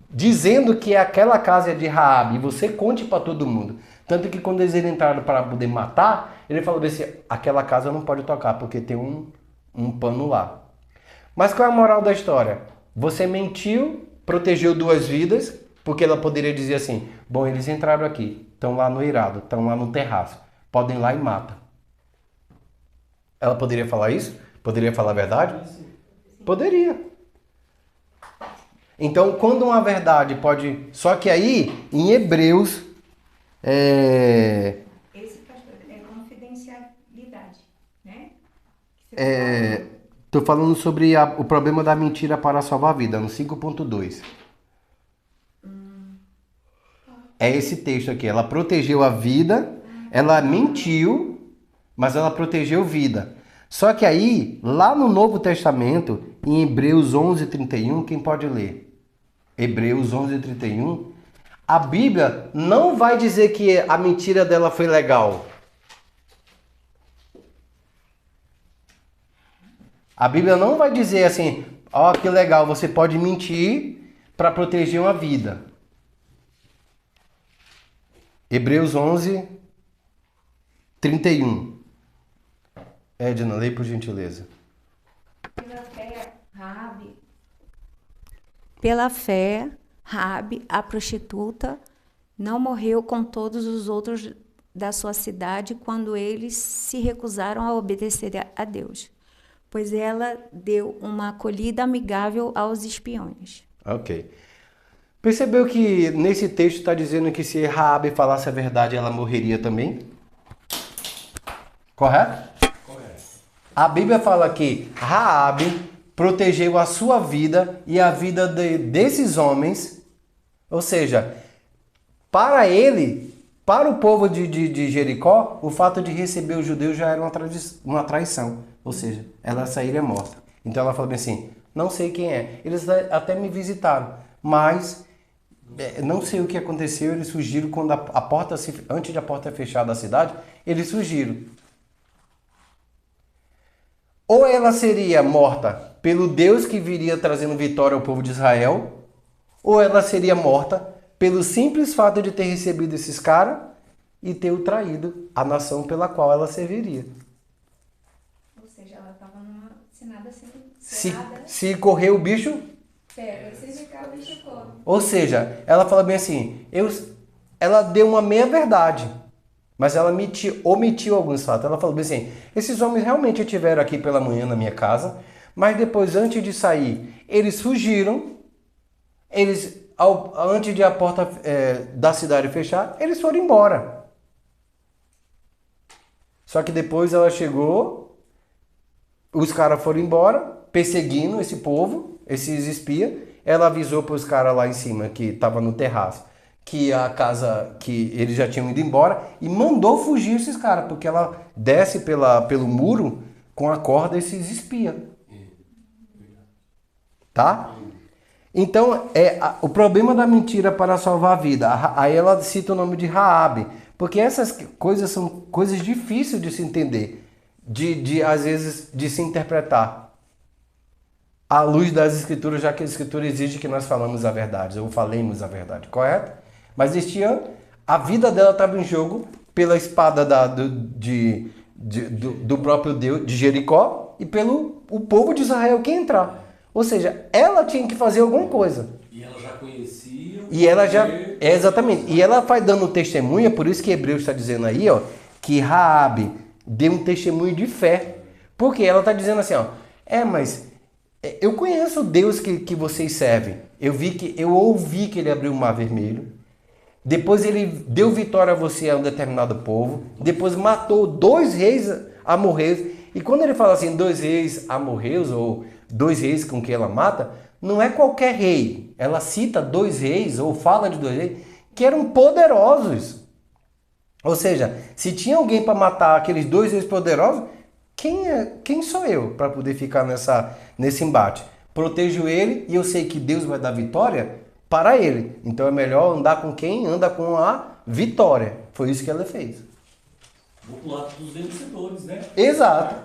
dizendo que aquela casa é de Raabe. E você conte para todo mundo. Tanto que quando eles entraram para poder matar, ele falou assim, aquela casa não pode tocar, porque tem um pano lá. Mas qual é a moral da história? Você mentiu, protegeu 2 vidas, Porque ela poderia dizer assim, bom, eles entraram aqui, estão lá no eirado, estão lá no terraço, podem ir lá e matam. Ela poderia falar isso? Poderia falar a verdade? Poderia. Então, quando uma verdade pode... Só que aí, em Hebreus... Esse, pastor, é confidencialidade, né? Estou falando sobre o problema da mentira para salvar a vida, no 5.2. É esse texto aqui. Ela protegeu a vida, ela mentiu, mas ela protegeu vida. Só que aí, lá no Novo Testamento, em Hebreus 11:31, quem pode ler? Hebreus 11:31, a Bíblia não vai dizer que a mentira dela foi legal. A Bíblia não vai dizer assim, ó, que legal, você pode mentir para proteger uma vida. Hebreus 11:31. Edna, lê por gentileza. Pela fé, Raabe, a prostituta, não morreu com todos os outros da sua cidade quando eles se recusaram a obedecer a Deus, pois ela deu uma acolhida amigável aos espiões. Ok. Percebeu que nesse texto está dizendo que se Raabe falasse a verdade, ela morreria também? Correto? Correto. A Bíblia fala que Raabe protegeu a sua vida e a vida desses homens. Ou seja, para ele, para o povo de Jericó, o fato de receber os judeus já era uma traição. Ou seja, ela sairia morta. Então ela falou bem assim, não sei quem é. Eles até me visitaram, mas não sei o que aconteceu. Eles fugiram quando antes de a porta fechar da cidade, eles fugiram. Ou ela seria morta pelo Deus que viria trazendo vitória ao povo de Israel, ou ela seria morta pelo simples fato de ter recebido esses caras e ter traído a nação pela qual ela serviria. Ou seja, ela estava numa cenada assim. Se correr o bicho... Se ficar o bicho come. Ou seja, ela fala bem assim, ela deu uma meia verdade, mas ela omitiu alguns fatos. Ela falou bem assim, esses homens realmente estiveram aqui pela manhã na minha casa, mas depois, antes de sair, eles fugiram, antes de a porta da cidade fechar, eles foram embora. Só que depois ela chegou, os caras foram embora, perseguindo esse povo, esses espias. Ela avisou para os caras lá em cima, que estavam no terraço, que a casa, que eles já tinham ido embora, e mandou fugir esses caras, porque ela desce pelo muro com a corda esses espias. Tá? Então, o problema da mentira para salvar a vida. Aí ela cita o nome de Raabe, porque essas coisas são coisas difíceis de se entender, às vezes de se interpretar à luz das Escrituras, já que a Escritura exige que nós falamos a verdade, ou falemos a verdade, correto? Mas este ano, a vida dela estava em jogo pela espada do próprio Deus, de Jericó, e pelo o povo de Israel que ia entrar. Ou seja, ela tinha que fazer alguma coisa. E ela já conhecia. E ela já... exatamente. E ela vai dando testemunha, por isso que Hebreus está dizendo aí, ó, que Raabe deu um testemunho de fé. Porque ela está dizendo assim, ó, mas eu conheço o Deus que vocês servem. Eu ouvi que ele abriu o Mar Vermelho. Depois ele deu vitória a você, a um determinado povo. Depois matou 2 reis amorreus. E quando ele fala assim, 2 reis amorreus, ou 2 reis com que ela mata, não é qualquer rei. Ela cita 2 reis, ou fala de 2 reis, que eram poderosos. Ou seja, se tinha alguém para matar aqueles 2 reis poderosos, quem sou eu para poder ficar nesse embate? Protejo ele e eu sei que Deus vai dar vitória para ele. Então é melhor andar com quem anda com a vitória. Foi isso que ela fez. Vou pro lado dos vencedores, né? Exato.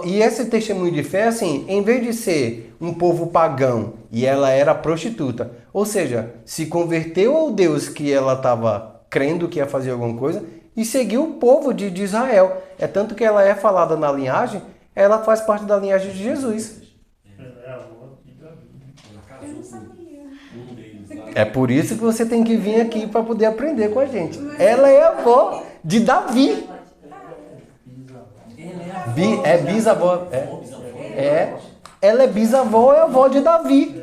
E esse testemunho de fé, assim, em vez de ser um povo pagão e ela era prostituta, ou seja, se converteu ao Deus que ela estava crendo que ia fazer alguma coisa e seguiu o povo de Israel. É tanto que ela é falada na linhagem, ela faz parte da linhagem de Jesus. Eu não sabia. É por isso que você tem que vir aqui para poder aprender com a gente. Ela é a avó de Davi. É bisavó. Ela é bisavó, é avó de Davi.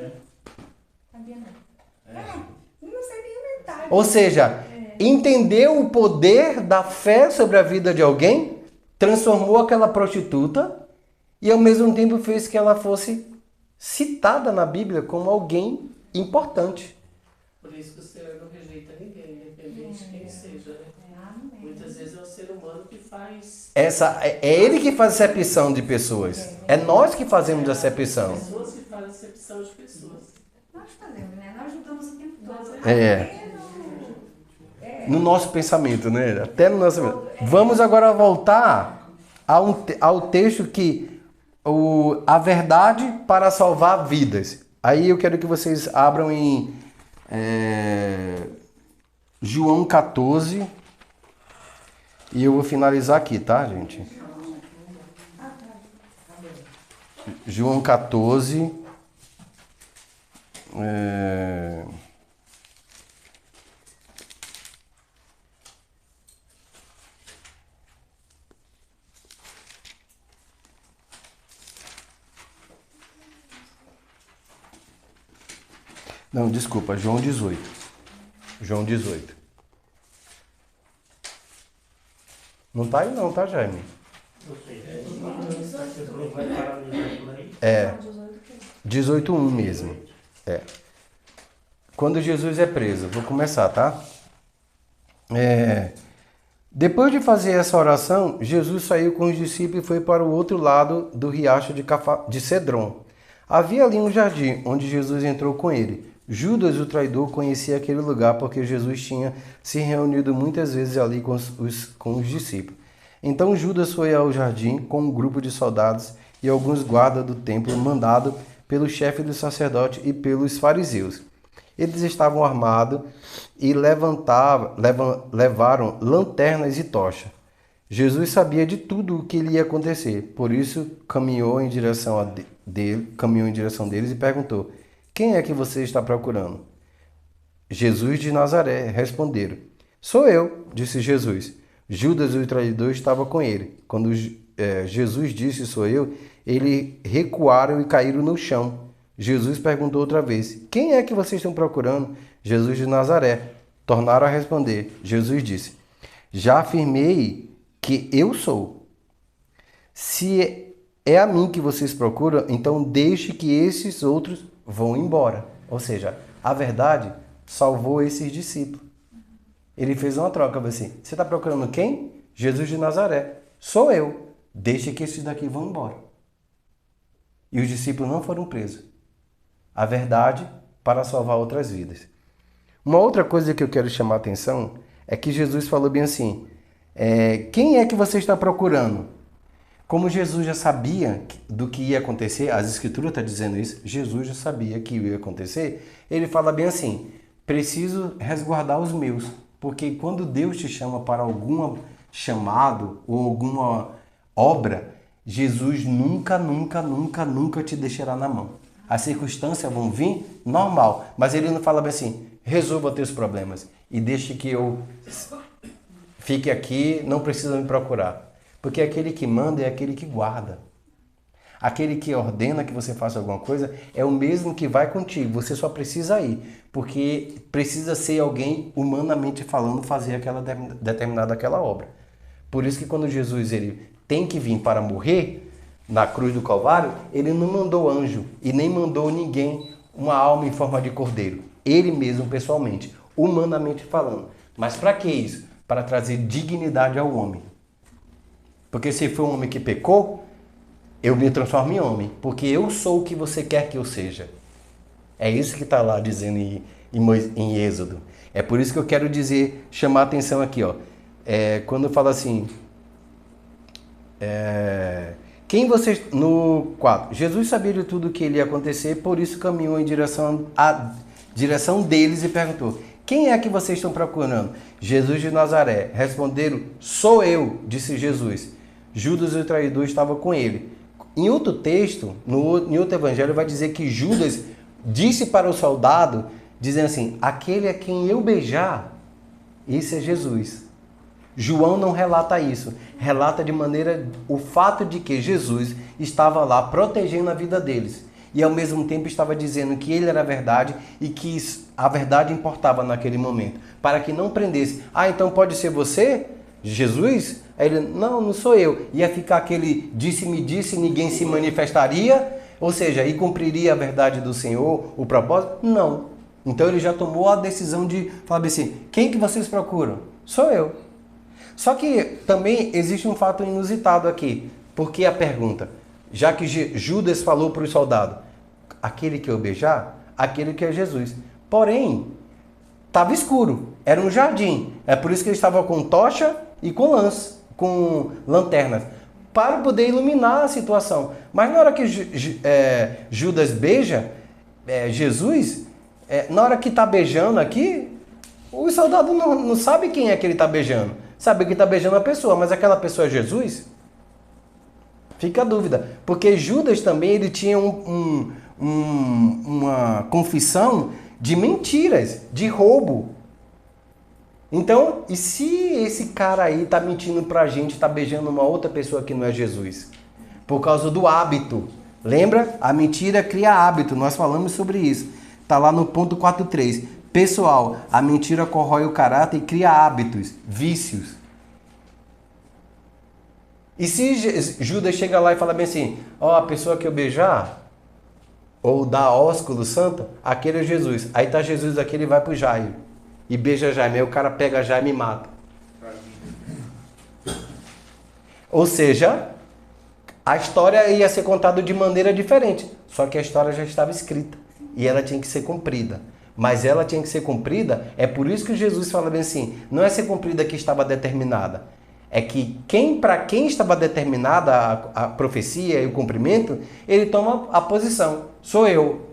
Ou seja, entendeu o poder da fé sobre a vida de alguém, transformou aquela prostituta e ao mesmo tempo fez que ela fosse citada na Bíblia como alguém importante. Por isso que o Senhor não rejeita ninguém, independente de quem seja, né? Muitas vezes é o ser humano que faz... É ele que faz acepção de pessoas. É nós que fazemos acepção. Pessoas que fazem acepção de pessoas. Nós fazemos, né? Nós ajudamos o tempo todo. No nosso pensamento, né? Até no nosso... Vamos agora voltar ao texto que... a verdade para salvar vidas. Aí eu quero que vocês abram em João 14. E eu vou finalizar aqui, tá, gente? João 14. Não, desculpa, João 18. João 18. Não tá aí não, tá, Jaime? Não sei. Vai parar no exemplo aí? 18:1 mesmo. Quando Jesus é preso. Vou começar, tá? Depois de fazer essa oração, Jesus saiu com os discípulos e foi para o outro lado do riacho de Cedron. Havia ali um jardim, onde Jesus entrou com ele. Judas, o traidor, conhecia aquele lugar porque Jesus tinha se reunido muitas vezes ali com os discípulos. Então Judas foi ao jardim com um grupo de soldados e alguns guardas do templo mandado pelo chefe dos sacerdotes e pelos fariseus. Eles estavam armados e levaram lanternas e tochas. Jesus sabia de tudo o que lhe ia acontecer, por isso caminhou em direção deles e perguntou: quem é que você está procurando? Jesus de Nazaré, responderam. Sou eu, disse Jesus. Judas, o traidor, estava com ele. Quando Jesus disse sou eu, eles recuaram e caíram no chão. Jesus perguntou outra vez: quem é que vocês estão procurando? Jesus de Nazaré. Tornaram a responder. Jesus disse: já afirmei que eu sou. Se é a mim que vocês procuram, então deixe que esses outros vão embora. Ou seja, a verdade salvou esses discípulos. Ele fez uma troca assim: você está procurando quem? Jesus de Nazaré. Sou eu. Deixe que esses daqui vão embora. E os discípulos não foram presos. A verdade para salvar outras vidas. Uma outra coisa que eu quero chamar a atenção é que Jesus falou bem assim: quem é que você está procurando? Como Jesus já sabia do que ia acontecer, as escrituras estão dizendo isso, Jesus já sabia que ia acontecer, ele fala bem assim: preciso resguardar os meus, porque quando Deus te chama para algum chamado ou alguma obra, Jesus nunca te deixará na mão. As circunstâncias vão vir normal, mas ele não fala bem assim: resolva teus problemas e deixe que eu fique aqui, não precisa me procurar. Porque aquele que manda é aquele que guarda. Aquele que ordena que você faça alguma coisa é o mesmo que vai contigo. Você só precisa ir, porque precisa ser alguém, humanamente falando, fazer aquela determinada obra. Por isso que quando Jesus ele tem que vir para morrer na cruz do Calvário, ele não mandou anjo e nem mandou ninguém, uma alma em forma de cordeiro. Ele mesmo, pessoalmente, humanamente falando. Mas para que isso? Para trazer dignidade ao homem. Porque se for um homem que pecou, eu me transformo em homem, porque eu sou o que você quer que eu seja. É isso que está lá dizendo em Êxodo. É por isso que eu quero dizer, chamar a atenção aqui, ó. Quando fala assim, quem vocês... No 4, Jesus sabia de tudo o que ia acontecer, por isso caminhou em direção deles e perguntou: quem é que vocês estão procurando? Jesus de Nazaré. Responderam: sou eu, disse Jesus. Judas, o traidor, estava com ele. Em outro texto, em outro evangelho, vai dizer que Judas disse para o soldado dizendo assim, aquele a quem eu beijar, esse é Jesus. João não relata isso, relata de maneira o fato de que Jesus estava lá protegendo a vida deles e ao mesmo tempo estava dizendo que ele era a verdade e que a verdade importava naquele momento, para que não prendesse. Ah, então pode ser você, Jesus? Aí ele, não sou eu. Ia ficar aquele disse-me disse, ninguém se manifestaria, ou seja, e cumpriria a verdade do Senhor, o propósito? Não. Então ele já tomou a decisão de falar assim, quem que vocês procuram? Sou eu. Só que também existe um fato inusitado aqui. Por que a pergunta? Já que Judas falou para os soldados, aquele que eu beijar, aquele que é Jesus. Porém, estava escuro, era um jardim. É por isso que ele estava com tocha e com lanternas, para poder iluminar a situação. Mas na hora que Judas beija Jesus, na hora que está beijando aqui, o soldado não sabe quem é que ele está beijando. Sabe que está beijando a pessoa, mas aquela pessoa é Jesus? Fica a dúvida. Porque Judas também ele tinha uma confissão de mentiras, de roubo. Então, e se esse cara aí está mentindo pra gente, está beijando uma outra pessoa que não é Jesus? Por causa do hábito. Lembra? A mentira cria hábito. Nós falamos sobre isso. Está lá no ponto 4.3. Pessoal, a mentira corrói o caráter e cria hábitos, vícios. E se Judas chega lá e fala bem assim, a pessoa que eu beijar, ou dá ósculo santo, aquele é Jesus. Aí tá Jesus aqui, ele vai pro Jairo e beija Jaime. Aí o cara pega Jaime e mata. Ou seja, a história ia ser contada de maneira diferente. Só que a história já estava escrita e ela tinha que ser cumprida. Mas ela tinha que ser cumprida, é por isso que Jesus fala bem assim, não é ser cumprida que estava determinada. É que para quem estava determinada a profecia e o cumprimento, ele toma a posição, sou eu.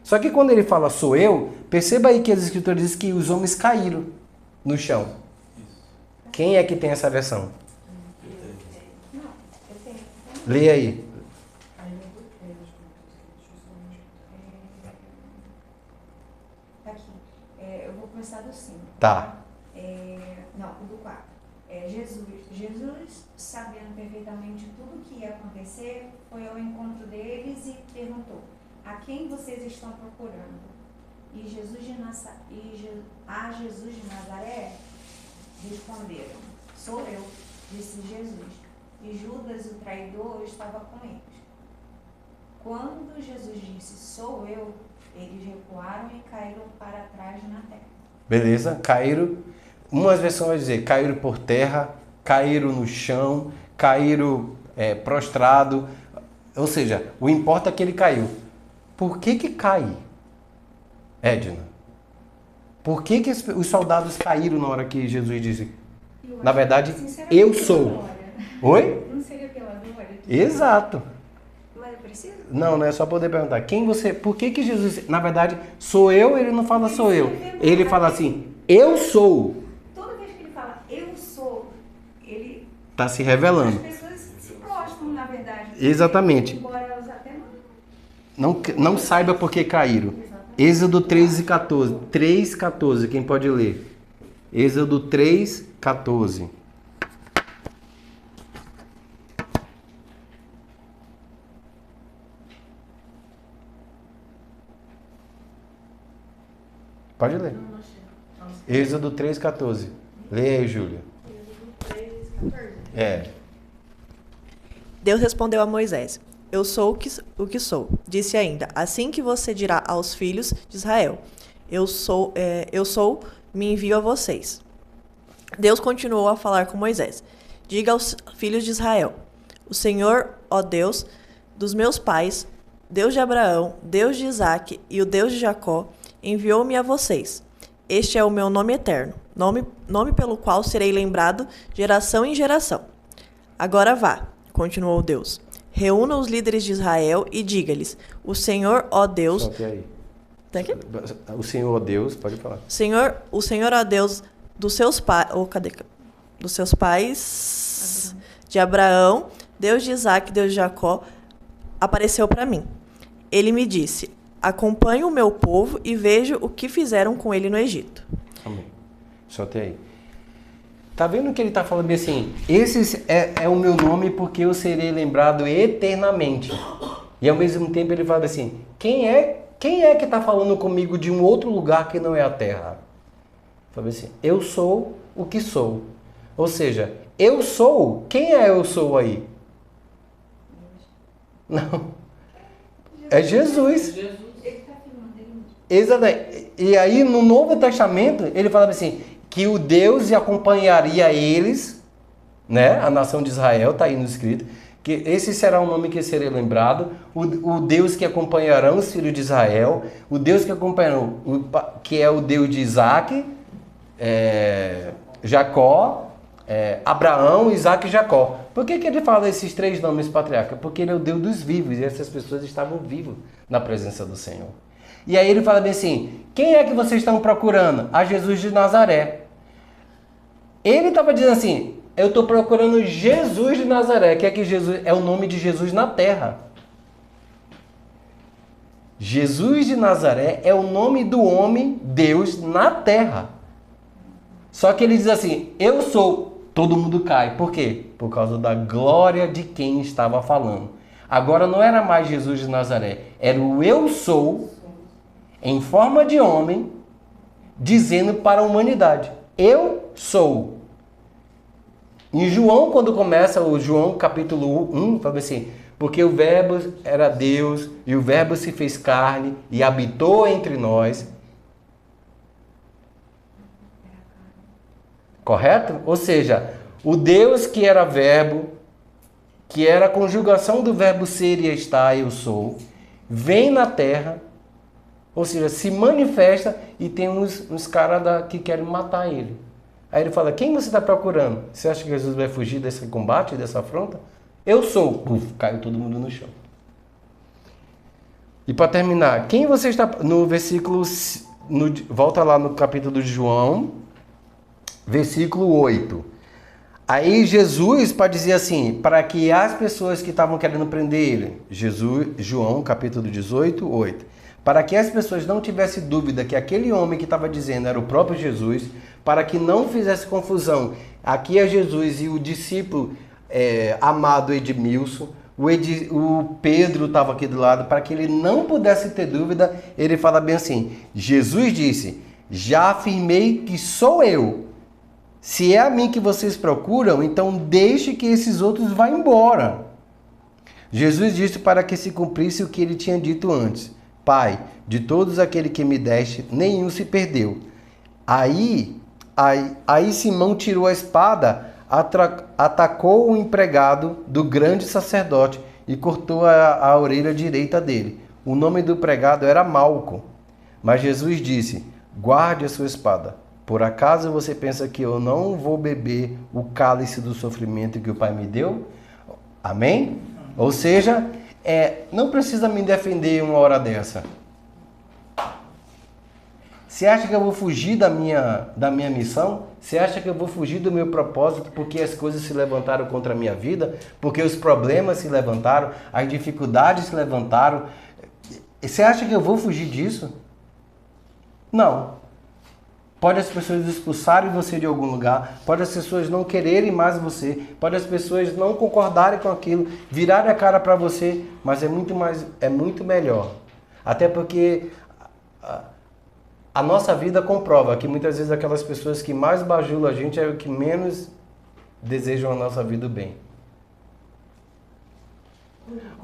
Só que quando ele fala sou eu, perceba aí que as escrituras dizem que os homens caíram no chão. Quem é que tem essa versão? Leia aí. Eu vou começar do 5. Tá. Não, do 4. Jesus, sabendo perfeitamente tudo o que ia acontecer, foi ao encontro deles e perguntou, a quem vocês estão procurando? E Jesus de Nazaré responderam, sou eu, disse Jesus. E Judas, o traidor, estava com eles. Quando Jesus disse, sou eu, eles recuaram e caíram para trás na terra. Beleza, caíram. Umas versões vai dizer, caíram por terra, caíram no chão, caíram prostrado. Ou seja, o importa é que ele caiu. Por que cai, Edna? Por que os soldados caíram na hora que Jesus disse? Na verdade, eu sou. Oi? Não seria pela glória? Exato. Mas precisa? Não é só poder perguntar. Por que Jesus, na verdade, sou eu, ele não fala sou eu. Ele fala assim, eu sou. Toda vez que ele fala eu sou, ele está se revelando. As pessoas se prostram, na verdade. Exatamente. Embora elas até não saiba por que caíram. Êxodo 3:14. 3:14, quem pode ler? Êxodo 3:14. Pode ler. Êxodo 3:14. Leia aí, Júlia. Deus respondeu a Moisés, eu sou o que sou. Disse ainda, assim que você dirá aos filhos de Israel, eu sou, me envio a vocês. Deus continuou a falar com Moisés, diga aos filhos de Israel, o Senhor, ó Deus dos meus pais, Deus de Abraão, Deus de Isaque e o Deus de Jacó, enviou-me a vocês. Este é o meu nome eterno, nome pelo qual serei lembrado geração em geração. Agora vá, continuou Deus, reúna os líderes de Israel e diga-lhes, o Senhor, ó Deus... Só que aí. Tá aqui? O Senhor, ó Deus, pode falar. O Senhor, ó Deus dos seus pais... Dos seus pais... De Abraão, Deus de Isaque, Deus de Jacó, apareceu para mim. Ele me disse, Acompanho o meu povo e vejo o que fizeram com ele no Egito. Amém. Só até aí. Tá vendo que ele tá falando assim? Esse é o meu nome porque eu serei lembrado eternamente. E ao mesmo tempo ele fala assim, quem é que tá falando comigo de um outro lugar que não é a terra? Fala assim, eu sou o que sou. Ou seja, eu sou, quem é eu sou aí? Não. É Jesus. Exatamente. E aí no Novo Testamento ele fala assim, que o Deus acompanharia eles, né? A nação de Israel, está aí no escrito, que esse será o nome que será lembrado, o Deus que acompanhará os filhos de Israel, o Deus que acompanhará, que é o Deus de Isaac, Jacó, Abraão, Isaac e Jacó. Por que ele fala esses três nomes patriarcas? Porque ele é o Deus dos vivos e essas pessoas estavam vivas na presença do Senhor. E aí ele fala bem assim, quem é que vocês estão procurando? A Jesus de Nazaré. Ele estava dizendo assim, eu estou procurando Jesus de Nazaré, que é que Jesus é o nome de Jesus na terra. Jesus de Nazaré é o nome do homem, Deus, na terra. Só que ele diz assim, eu sou, todo mundo cai. Por quê? Por causa da glória de quem estava falando. Agora não era mais Jesus de Nazaré, era o eu sou, em forma de homem, dizendo para a humanidade, eu sou. Em João, quando começa o João capítulo 1, fala assim, porque o verbo era Deus, e o verbo se fez carne, e habitou entre nós. Correto? Ou seja, o Deus que era verbo, que era a conjugação do verbo ser e estar, eu sou, vem na terra, ou seja, se manifesta e tem uns caras que querem matar ele. Aí ele fala, quem você está procurando? Você acha que Jesus vai fugir desse combate, dessa afronta? Eu sou. Caiu todo mundo no chão. E para terminar, quem você está... No versículo... volta lá no capítulo de João, versículo 8. Aí Jesus, para dizer assim, para que as pessoas que estavam querendo prender ele, João, capítulo 18, 8. Para que as pessoas não tivessem dúvida que aquele homem que estava dizendo era o próprio Jesus, para que não fizesse confusão. Aqui é Jesus e o discípulo amado Edmilson, o Pedro estava aqui do lado, para que ele não pudesse ter dúvida, ele fala bem assim, Jesus disse, já afirmei que sou eu. Se é a mim que vocês procuram, então deixe que esses outros vá embora. Jesus disse para que se cumprisse o que ele tinha dito antes. Pai, de todos aqueles que me deste, nenhum se perdeu. Aí Simão tirou a espada, atacou o empregado do grande sacerdote e cortou a orelha direita dele. O nome do empregado era Malco. Mas Jesus disse, guarde a sua espada. Por acaso você pensa que eu não vou beber o cálice do sofrimento que o Pai me deu? Amém? Ou seja... não precisa me defender uma hora dessa. Você acha que eu vou fugir da minha missão? Você acha que eu vou fugir do meu propósito porque as coisas se levantaram contra a minha vida? Porque os problemas se levantaram? As dificuldades se levantaram? Você acha que eu vou fugir disso? Não. Pode as pessoas expulsarem você de algum lugar, pode as pessoas não quererem mais você, pode as pessoas não concordarem com aquilo, virarem a cara para você, mas é muito melhor. Até porque a nossa vida comprova que muitas vezes aquelas pessoas que mais bajulam a gente é o que menos desejam a nossa vida o bem.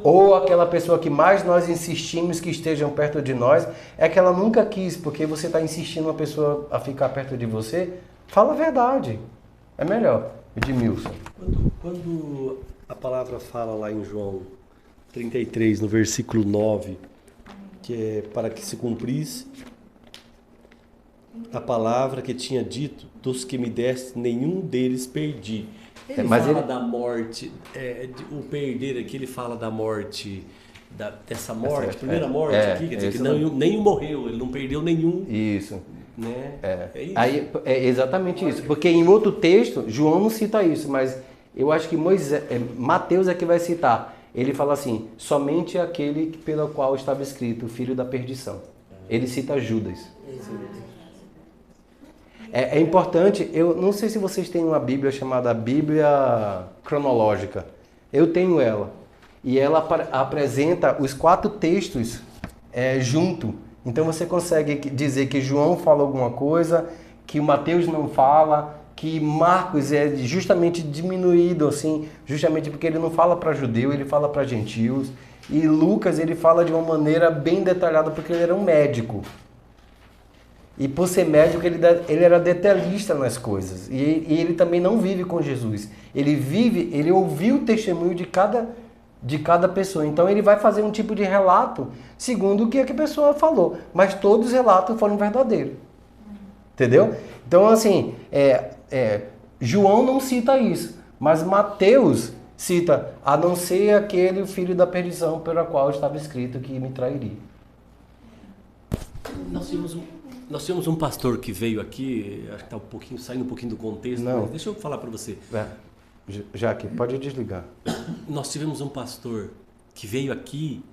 Ou aquela pessoa que mais nós insistimos que estejam perto de nós, é que ela nunca quis, porque você está insistindo uma pessoa a ficar perto de você, fala a verdade. É melhor. Edmilson. Quando a palavra fala lá em João 33, no versículo 9, que é para que se cumprisse a palavra que tinha dito, dos que me deste, nenhum deles perdi. Ele fala da morte, o perder aqui, ele fala da morte, dessa morte, primeira morte aqui, quer dizer que nenhum morreu, ele não perdeu nenhum. Isso. Né? Aí, é exatamente isso, porque em outro texto, João não cita isso, mas eu acho que Mateus é que vai citar. ele fala assim, somente aquele pelo qual estava escrito, filho da perdição. Ele cita Judas. É importante, eu não sei se vocês têm uma Bíblia chamada Bíblia Cronológica. Eu tenho ela. E ela apresenta os 4 textos junto. Então você consegue dizer que João fala alguma coisa, que Mateus não fala, que Marcos é justamente diminuído, assim, justamente porque ele não fala para judeu, ele fala para gentios. E Lucas, ele fala de uma maneira bem detalhada, porque ele era um médico. E por ser médico, ele era detalhista nas coisas. E ele também não vive com Jesus. Ele ouviu o testemunho de cada pessoa. Então ele vai fazer um tipo de relato segundo o que a pessoa falou. Mas todos os relatos foram verdadeiros. Entendeu? Então, assim, João não cita isso. Mas Mateus cita, a não ser aquele filho da perdição pela qual estava escrito que me trairia. Nós tínhamos um pastor que veio aqui, acho que está saindo um pouquinho do contexto, mas deixa eu falar para você. Jaque, pode desligar. Nós tivemos um pastor que veio aqui